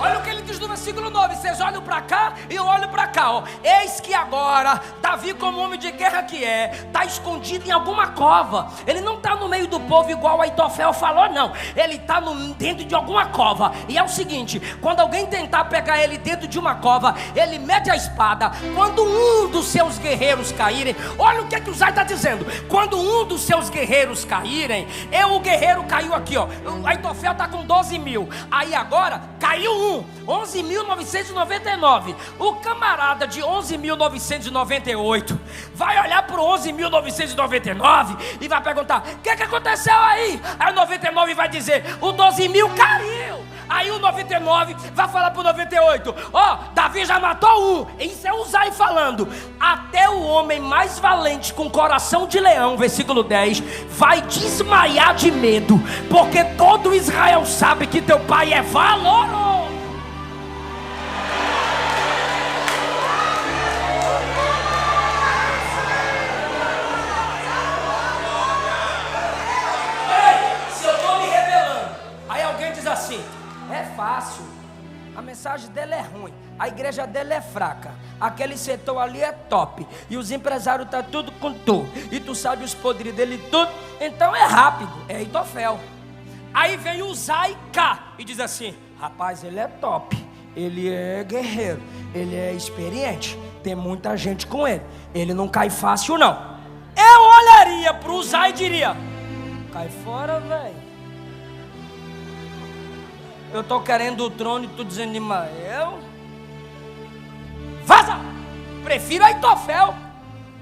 Olha o que ele diz no versículo 9. Vocês olham para cá e eu olho para cá, ó. Eis que agora Davi, como homem de guerra que é, está escondido em alguma cova. Ele não está no meio do povo igual Aitofel falou, não. Ele está dentro de alguma cova. E é o seguinte: quando alguém tentar pegar ele dentro de uma cova, ele mete a espada. Quando um dos seus guerreiros caírem, olha o que o Zay está dizendo. Quando um dos seus guerreiros caírem, o guerreiro caiu aqui, ó. O Aitofel está com 12 mil. Aí agora caiu 11.999. O camarada de 11.998 vai olhar para o 11.999 e vai perguntar: o que aconteceu aí? Aí o 99 vai dizer: o 12.000 caiu. Aí o 99 vai falar para o 98: Davi já matou um. Isso é o Uzai falando. Até o homem mais valente, com coração de leão, versículo 10, vai desmaiar de medo, porque todo Israel sabe que teu pai é valoroso. É fácil, a mensagem dela é ruim, a igreja dela é fraca, aquele setor ali é top, e os empresários estão tudo com tu, e tu sabe os podres dele tudo, então é rápido, é Aitofel. Aí vem o Uzai cá e diz assim: rapaz, ele é top, ele é guerreiro, ele é experiente, tem muita gente com ele, ele não cai fácil não. Eu olharia para o Uzai e diria: cai fora, velho. Eu estou querendo o trono e tu dizendo: Imael, vaza! Prefiro Aitofel.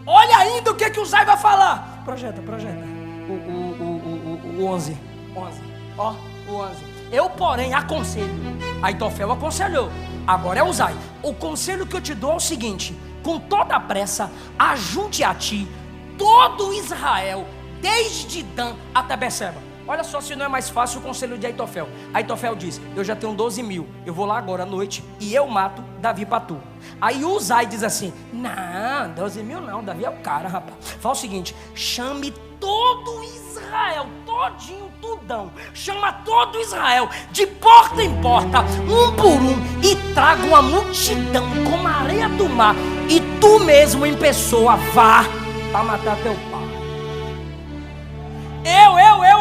Olha ainda o que o Zay vai falar. Projeta. O 11. Ó, o 11. Eu, porém, aconselho. Aitofel aconselhou. Agora é o Zay. O conselho que eu te dou é o seguinte: com toda a pressa, ajunte a ti todo Israel, desde Dan até Beceba. Olha só se não é mais fácil o conselho de Aitofel. Aitofel diz: eu já tenho 12 mil, eu vou lá agora à noite e eu mato Davi para tu. Aí o Uzai diz assim: não, 12 mil não, Davi é o cara, rapaz. Fala o seguinte: chame todo Israel, todinho, tudão. Chama todo Israel, de porta em porta, um por um, e traga uma multidão como a areia do mar, e tu mesmo em pessoa vá para matar teu pai.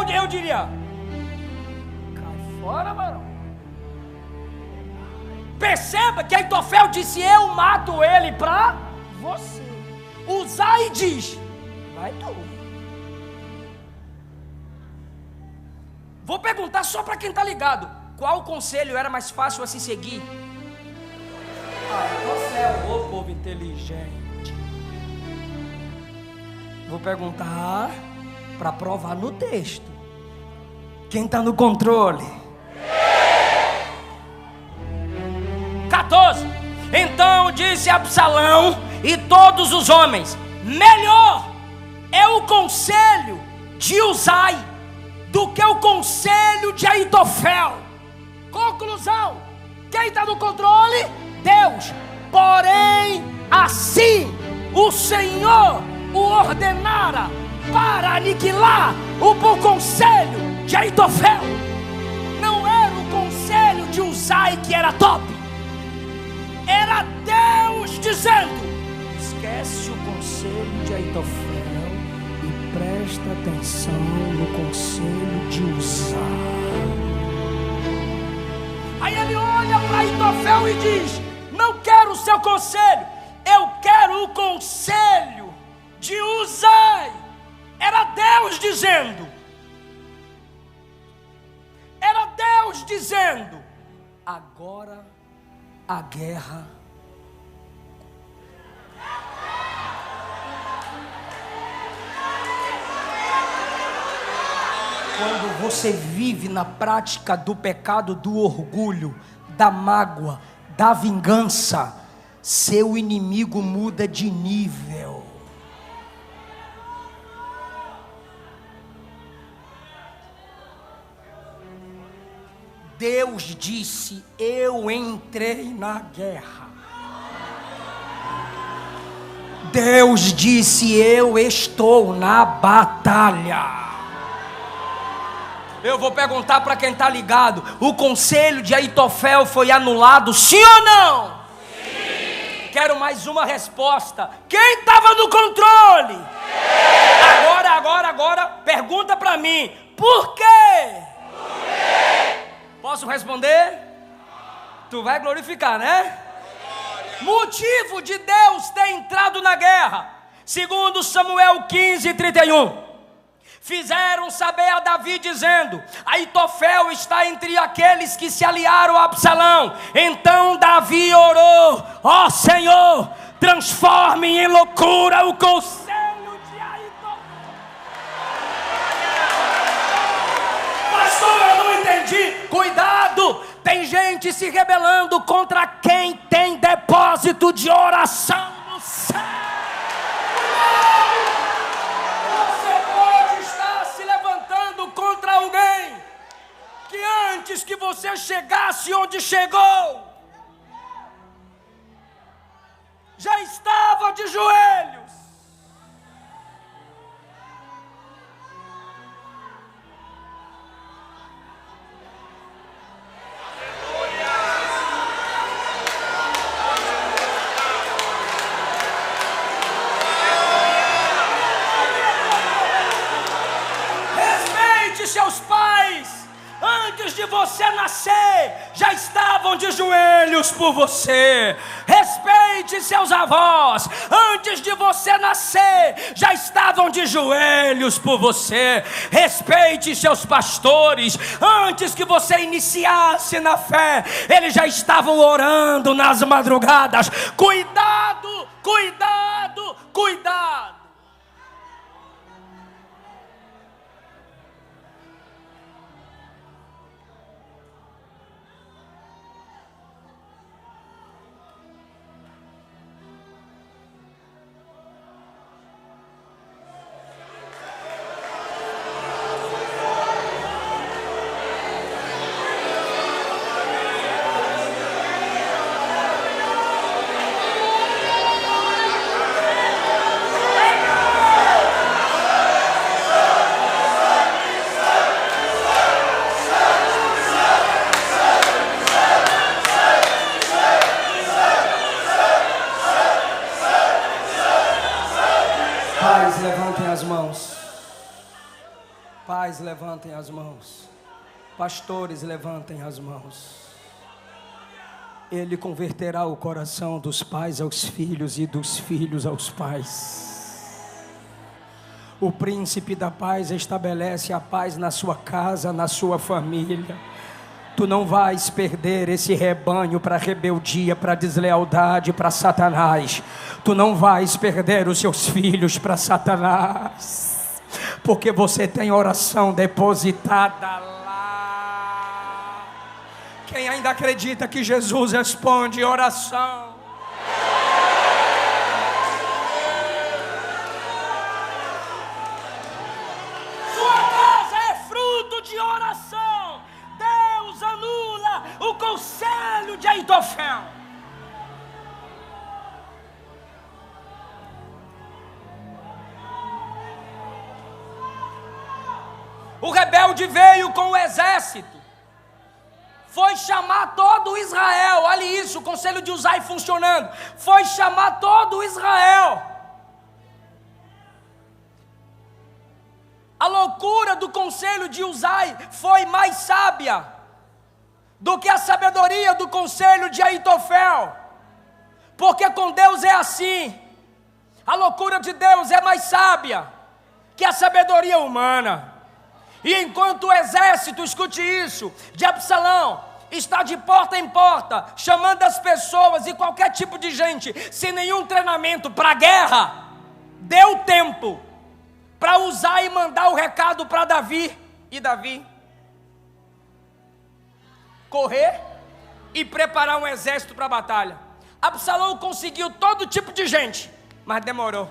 Eu diria: cai fora, varão. Perceba que Aitofel disse: eu mato ele pra você. O Zay diz: vai tu. Vou perguntar só para quem tá ligado: qual conselho era mais fácil a se seguir? Aitofel, ô povo inteligente. Vou perguntar para provar no texto. Quem está no controle? 14. Então disse Absalão e todos os homens: melhor é o conselho de Uzai do que o conselho de Aitofel. Conclusão: quem está no controle? Deus. Porém, assim o Senhor o ordenara para aniquilar o bom conselho de Aitofel. Não era o conselho de Uzai que era top, era Deus dizendo: esquece o conselho de Aitofel e presta atenção no conselho de Uzai. Aí ele olha para Aitofel e diz: não quero o seu conselho, eu quero o conselho de Uzai. Era Deus dizendo, agora a guerra. Quando você vive na prática do pecado, do orgulho, da mágoa, da vingança, seu inimigo muda de nível. Deus disse: eu entrei na guerra. Deus disse: eu estou na batalha. Eu vou perguntar para quem está ligado: o conselho de Aitofel foi anulado, sim ou não? Sim. Quero mais uma resposta. Quem estava no controle? Sim. Agora, pergunta para mim: por quê? Posso responder? Tu vai glorificar, né? Motivo de Deus ter entrado na guerra, segundo Samuel 15:31. Fizeram saber a Davi dizendo: Aitofel está entre aqueles que se aliaram a Absalão. Então Davi orou: ó Senhor, transforme em loucura o conselho de Aitofel. Pastor, eu não entendi. Cuidado, tem gente se rebelando contra quem tem depósito de oração no céu. Contra alguém que antes que você chegasse onde chegou, já estava de joelhos. Seus pais, antes de você nascer, já estavam de joelhos por você. Respeite seus avós, antes de você nascer, já estavam de joelhos por você. Respeite seus pastores, antes que você iniciasse na fé, eles já estavam orando nas madrugadas. Cuidado, cuidado, cuidado. Pais, levantem as mãos. Pastores, levantem as mãos. Ele converterá o coração dos pais aos filhos e dos filhos aos pais. O príncipe da paz estabelece a paz na sua casa, na sua família. Tu não vais perder esse rebanho para rebeldia, para deslealdade, para Satanás. Tu não vais perder os seus filhos para Satanás. Porque você tem oração depositada lá. Quem ainda acredita que Jesus responde oração? Sua casa é fruto de oração. Deus anula o Aitofel. O rebelde veio com o exército, foi chamar todo Israel. Olha isso, o conselho de Uzai funcionando. Foi chamar todo Israel. A loucura do conselho de Uzai foi mais sábia do que a sabedoria do conselho de Aitofel. Porque com Deus é assim. A loucura de Deus é mais sábia que a sabedoria humana. E enquanto o exército, escute isso, de Absalão está de porta em porta, chamando as pessoas e qualquer tipo de gente, sem nenhum treinamento para a guerra, deu tempo para usar e mandar o recado para Davi. E Davi correr e preparar um exército para a batalha. Absalão conseguiu todo tipo de gente, mas demorou.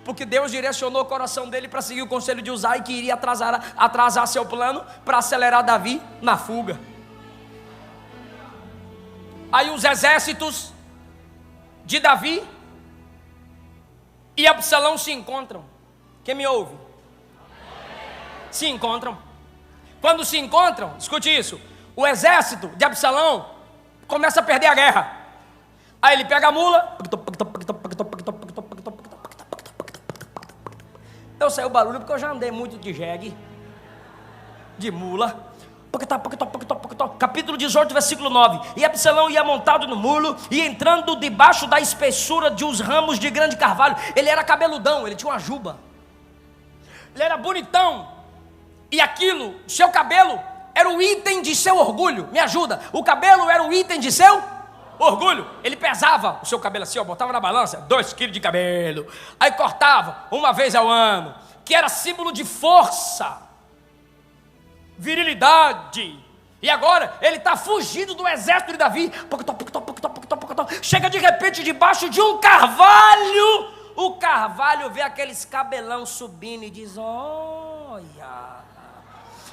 Porque Deus direcionou o coração dele para seguir o conselho de Uzai, que iria atrasar seu plano para acelerar Davi na fuga. Aí os exércitos de Davi e Absalão se encontram. Quem me ouve? Se encontram. Quando se encontram, escute isso, o exército de Absalão começa a perder a guerra. Aí ele pega a mula. Eu sei o barulho porque eu já andei muito de jegue, de mula. Capítulo 18, versículo 9. E Absalão ia montado no mulo e entrando debaixo da espessura de uns ramos de grande carvalho. Ele era cabeludão, ele tinha uma juba. Ele era bonitão. E aquilo, seu cabelo, era o item de seu orgulho. Me ajuda. O cabelo era o item de seu orgulho. Ele pesava o seu cabelo assim, ó, botava na balança 2 quilos de cabelo. Aí cortava uma vez ao ano, que era símbolo de força, virilidade. E agora ele está fugindo do exército de Davi. Chega de repente debaixo de um carvalho. O carvalho vê aqueles cabelão subindo e diz: olha.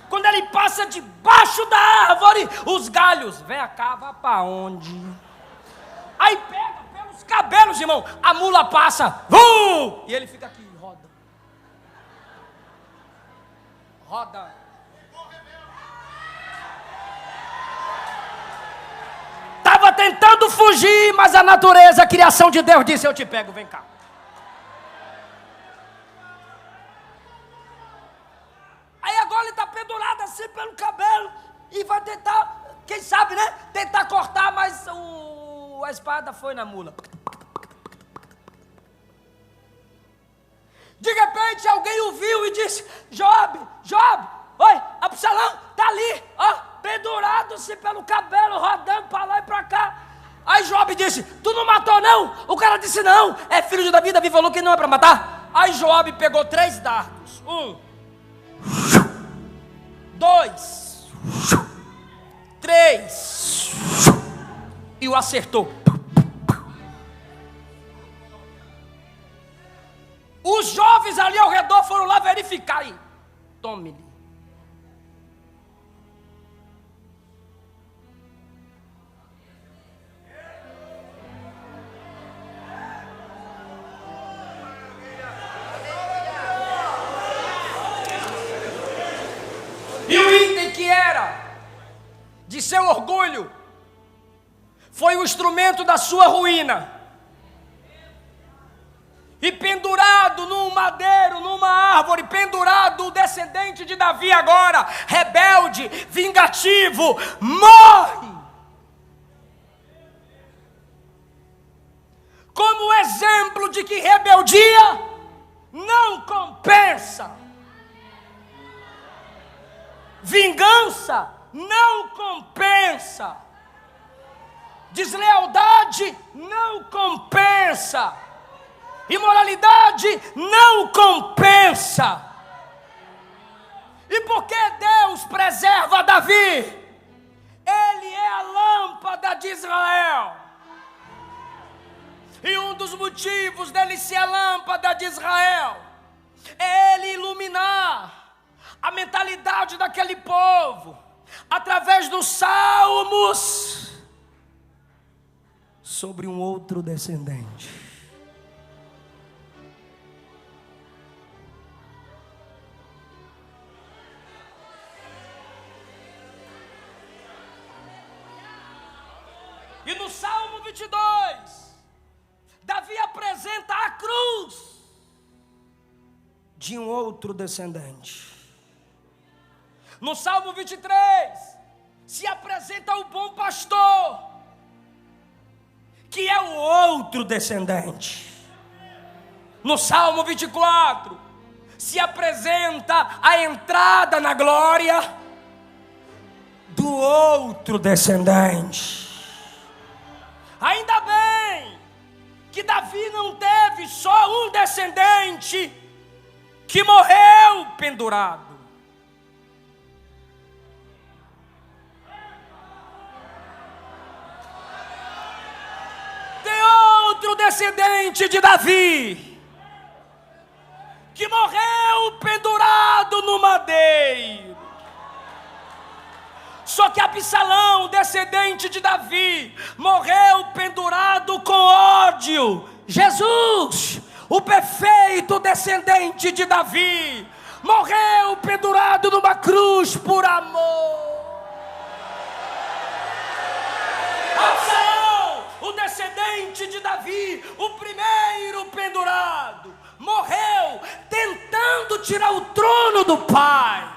Quando ele passa debaixo da árvore, os galhos, vem cá, vai para onde? Aí pega pelos cabelos, irmão. A mula passa, e ele fica aqui, roda. Roda. Estava tentando fugir, mas a natureza, a criação de Deus disse: eu te pego, vem cá. Aí agora ele está pendurado assim pelo cabelo e vai tentar, quem sabe, né? Tentar cortar, mas a espada foi na mula. De repente alguém o viu e disse: Joabe, oi, Absalão, tá ali, ó, pendurado-se pelo cabelo, rodando para lá e para cá. Aí Joabe disse: tu não matou não? O cara disse: não, é filho de Davi, Davi falou que não é para matar. Aí Joabe pegou 3 dardos, 2, 3, e o acertou. Os jovens ali ao redor foram lá verificar e tome-lhe. E o item que era de seu orgulho foi o instrumento da sua ruína. E pendurado num madeiro, numa árvore, pendurado o descendente de Davi agora, rebelde, vingativo, morre. Como exemplo de que rebeldia não compensa. Vingança não compensa. Deslealdade não compensa. Imoralidade não compensa. E por que Deus preserva Davi? Ele é a lâmpada de Israel. E um dos motivos dele ser a lâmpada de Israel é ele iluminar a mentalidade daquele povo, através dos salmos, sobre um outro descendente. E no Salmo 22, Davi apresenta a cruz de um outro descendente. No Salmo 23, se apresenta o bom pastor, que é o outro descendente. No Salmo 24, se apresenta a entrada na glória do outro descendente. Ainda bem que Davi não teve só um descendente que morreu pendurado. Tem outro descendente de Davi que morreu pendurado no madeiro. Só que Absalão, descendente de Davi, morreu pendurado com ódio. Jesus, o perfeito descendente de Davi, morreu pendurado numa cruz por amor. Absalão, o descendente de Davi, o primeiro pendurado, morreu tentando tirar o trono do pai.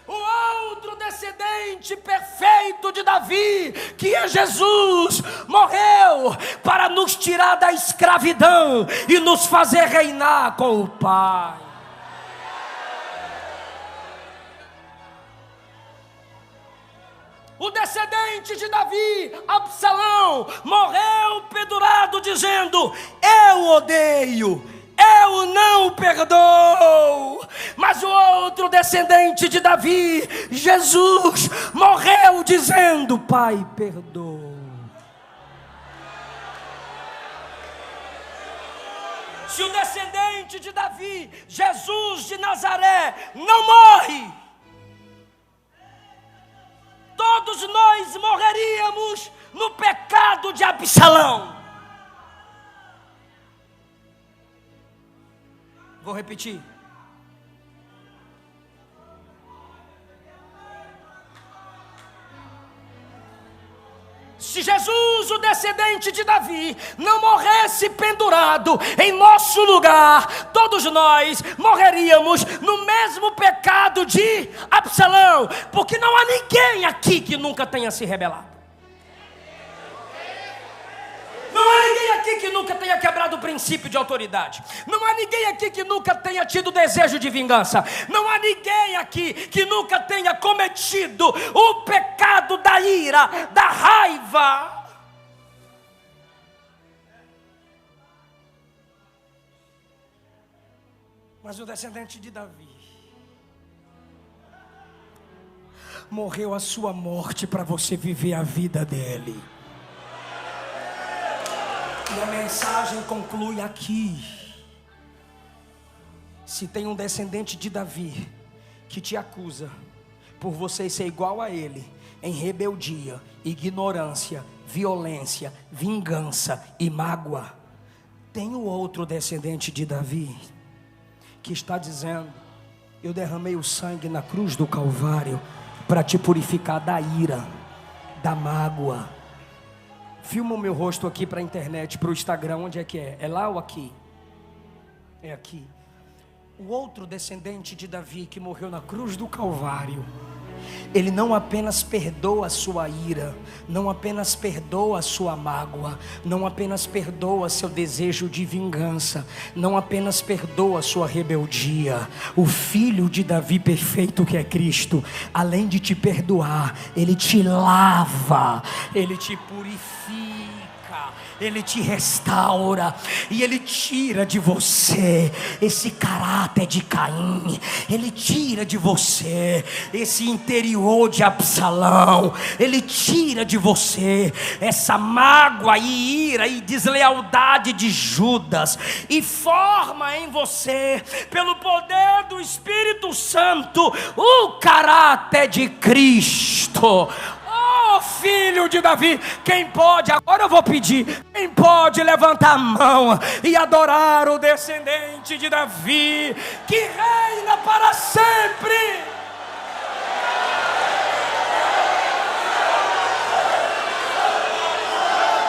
O outro descendente perfeito de Davi, que é Jesus, morreu para nos tirar da escravidão e nos fazer reinar com o Pai. O descendente de Davi, Absalão, morreu pendurado dizendo: eu odeio, eu não perdoo. Mas o outro descendente de Davi, Jesus, morreu dizendo: Pai, perdoa. Se o descendente de Davi, Jesus de Nazaré, não morre, todos nós morreríamos no pecado de Absalão. Vou repetir. Se Jesus, o descendente de Davi, não morresse pendurado em nosso lugar, todos nós morreríamos no mesmo pecado de Absalão, porque não há ninguém aqui que nunca tenha se rebelado. Não há ninguém aqui que nunca tenha quebrado o princípio de autoridade. Não há ninguém aqui que nunca tenha tido desejo de vingança. Não há ninguém aqui que nunca tenha cometido o pecado da ira, da raiva. Mas o descendente de Davi morreu a sua morte para você viver a vida dele. E a mensagem conclui aqui. Se tem um descendente de Davi que te acusa por você ser igual a ele em rebeldia, ignorância, violência, vingança e mágoa, tem o outro descendente de Davi que está dizendo: eu derramei o sangue na cruz do Calvário para te purificar da ira, da mágoa. Filma o meu rosto aqui para a internet, para o Instagram. Onde é que é? É lá ou aqui? É aqui. O outro descendente de Davi que morreu na cruz do Calvário, ele não apenas perdoa a sua ira, não apenas perdoa a sua mágoa, não apenas perdoa seu desejo de vingança, não apenas perdoa a sua rebeldia. O filho de Davi perfeito, que é Cristo, além de te perdoar, ele te lava, ele te purifica, Ele te restaura e Ele tira de você esse caráter de Caim. Ele tira de você esse interior de Absalão. Ele tira de você essa mágoa e ira e deslealdade de Judas e forma em você, pelo poder do Espírito Santo, o caráter de Cristo. Oh, filho de Davi, quem pode, agora eu vou pedir, quem pode levantar a mão e adorar o descendente de Davi, que reina para sempre?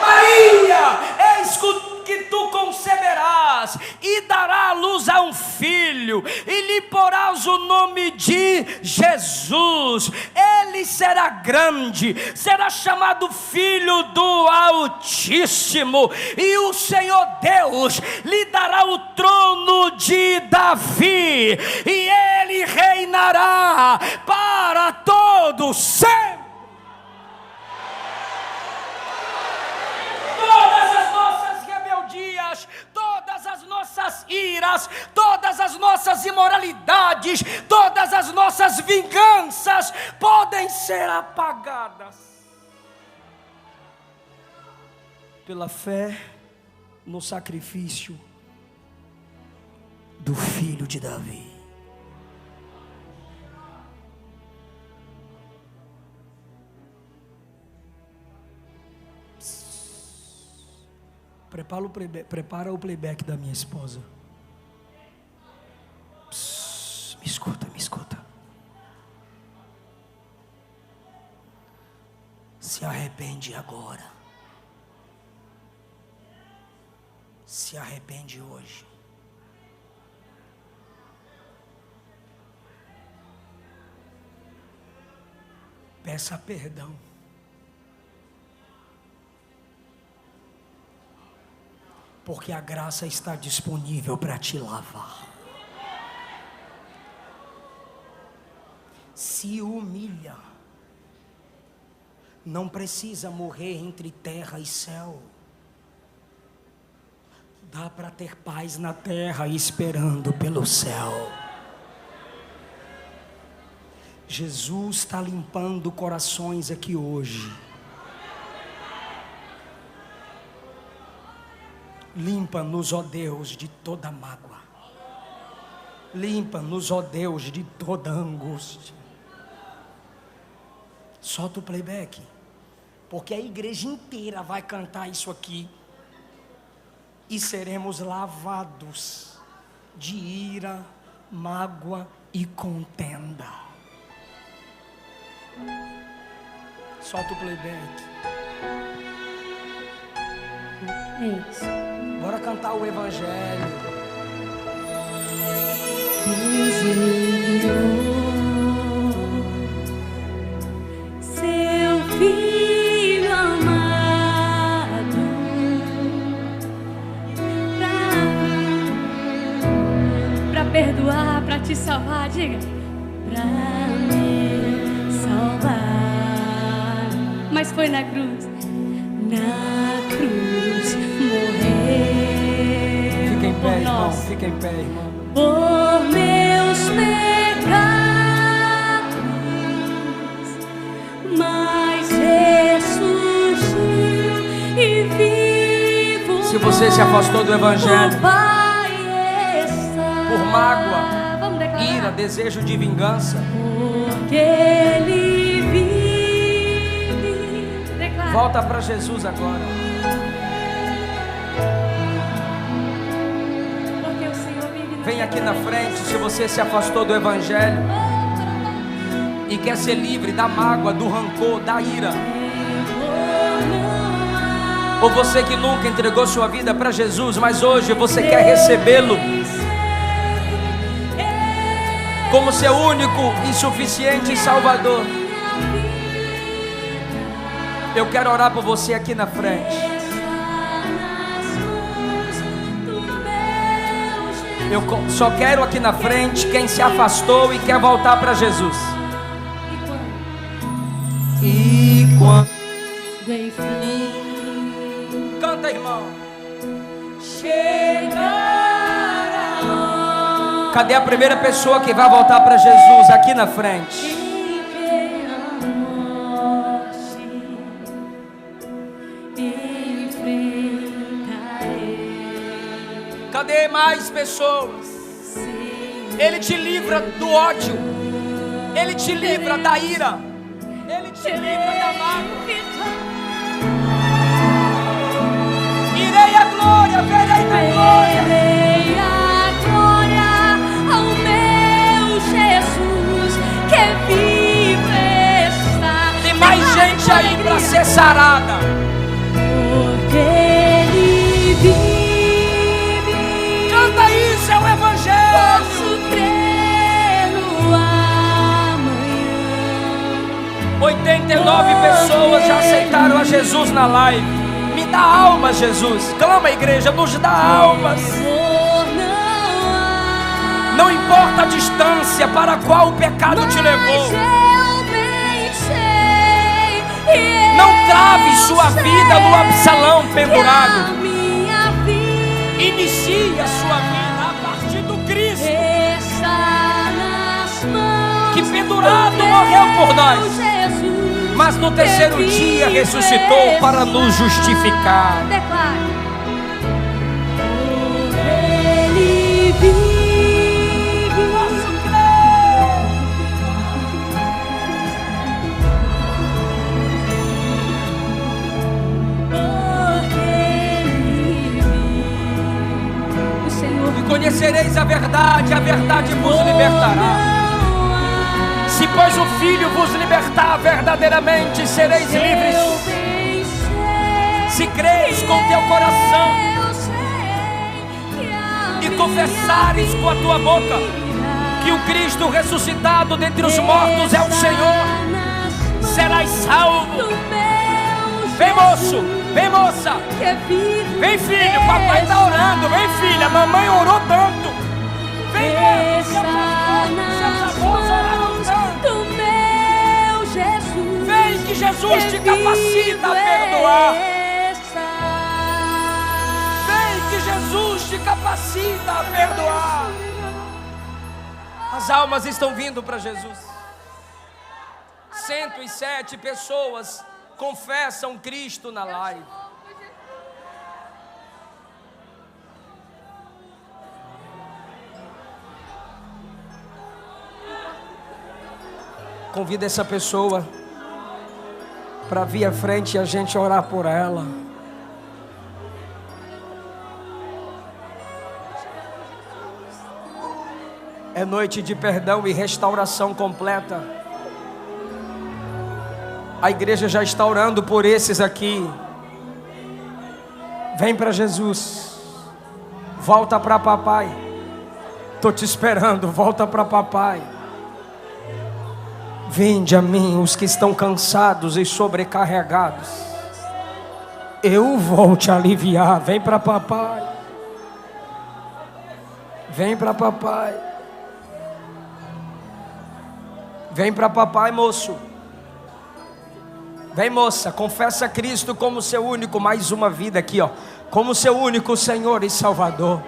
Maria, eis que tu conceberás e dará à luz a um filho, e lhe porás o nome de Jesus. Ele será grande, será chamado Filho do Altíssimo, e o Senhor Deus lhe dará o trono de Davi, e ele reinará para todo sempre. Todas as nossas rebeldias, todas as nossas iras, todas as nossas imoralidades, todas as nossas vinganças podem ser apagadas pela fé no sacrifício do Filho de Davi. Prepara o playback da minha esposa. Me escuta, me escuta. Se arrepende agora. Se arrepende hoje. Peça perdão. Porque a graça está disponível para te lavar. Se humilha. Não precisa morrer entre terra e céu. Dá para ter paz na terra esperando pelo céu. Jesus está limpando corações aqui hoje. Limpa-nos, ó Deus, de toda mágoa. Limpa-nos, ó Deus, de toda angústia. Solta o playback, porque a igreja inteira vai cantar isso aqui. E seremos lavados de ira, mágoa e contenda. Solta o playback. É isso. Bora cantar o Evangelho. Deus enviou seu Filho amado pra perdoar, pra te salvar, diga, pra me salvar. Mas foi na cruz, morrer. Fica em pé, por irmão. nós. Fica em pé, irmão. Por meus pecados, mas ressurgiu e vivo. Se você se afastou do Evangelho o Pai está. por mágoa, Vamos declarar. ira, desejo de vingança, Porque Ele vive. Declara. volta para Jesus agora. Porque o Senhor vive no Vem aqui na frente se você se afastou do Evangelho e quer ser livre da mágoa, do rancor, da ira. Ou você que nunca entregou sua vida para Jesus, mas hoje você quer recebê-lo como seu único e suficiente Salvador. Eu quero orar por você aqui na frente. Eu só quero aqui na frente quem se afastou e quer voltar para Jesus. E quando Enfim, canta Canta, irmão. chegará. Cadê a primeira pessoa que vai voltar para Jesus aqui na frente? Cadê mais pessoas? Ele te livra do ódio, Ele te livra da ira, Ele te livra da mágoa. Irei à glória, verei na glória. Verei a glória ao meu Jesus, que vivo está. Tem mais gente aí para ser sarada. Porque Ele vive. Canta isso, é o Evangelho. Posso crer no amanhã. 89 pessoas já aceitaram a Jesus na live. Me dá almas, Jesus. Clama, igreja, nos dá almas. Não importa a distância para a qual o pecado te levou. Não trave sua vida no Absalão pendurado. Inicie a sua vida a partir do Cristo, que pendurado morreu por nós, mas no terceiro dia ressuscitou para nos justificar. Ele vive. E conhecereis a verdade vos libertará. Se pois o Filho vos libertar, verdadeiramente sereis livres. Se creres com teu coração e confessares com a tua boca que o Cristo ressuscitado dentre os mortos é o Senhor, serás salvo. Vem, moço, vem, moça, vem, filho, papai está orando. Vem, filha, mamãe orou tanto. Vem, seus avós oraram tanto. Vem, que Jesus te capacita a perdoar. Vem, que Jesus te capacita a perdoar. As almas estão vindo para Jesus. 107 pessoas confessam Cristo na live. Convida essa pessoa para vir à frente e a gente orar por ela. É noite de perdão e restauração completa. A igreja já está orando por esses aqui. Vem para Jesus. Volta para papai. Estou te esperando, volta para papai. Vinde a mim os que estão cansados e sobrecarregados. Eu vou te aliviar. Vem para papai. Vem para papai. Vem para papai, moço. Vem, moça, confessa Cristo como seu único, mais uma vida aqui, ó, como seu único Senhor e Salvador.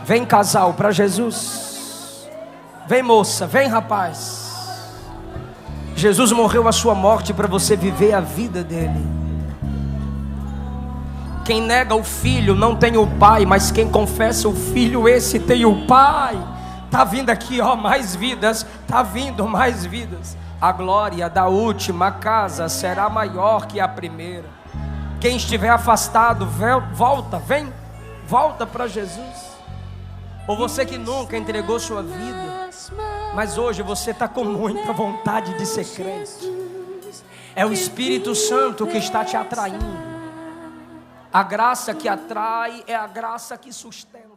Vem, casal, para Jesus. Vem, moça, vem, rapaz. Jesus morreu a sua morte para você viver a vida dele. Quem nega o filho não tem o pai, mas quem confessa o filho, esse tem o pai. Tá vindo aqui, ó, mais vidas, tá vindo mais vidas. A glória da última casa será maior que a primeira. Quem estiver afastado, volta, vem, volta para Jesus. Ou você que nunca entregou sua vida, mas hoje você está com muita vontade de ser crente. É o Espírito Santo que está te atraindo. A graça que atrai é a graça que sustenta.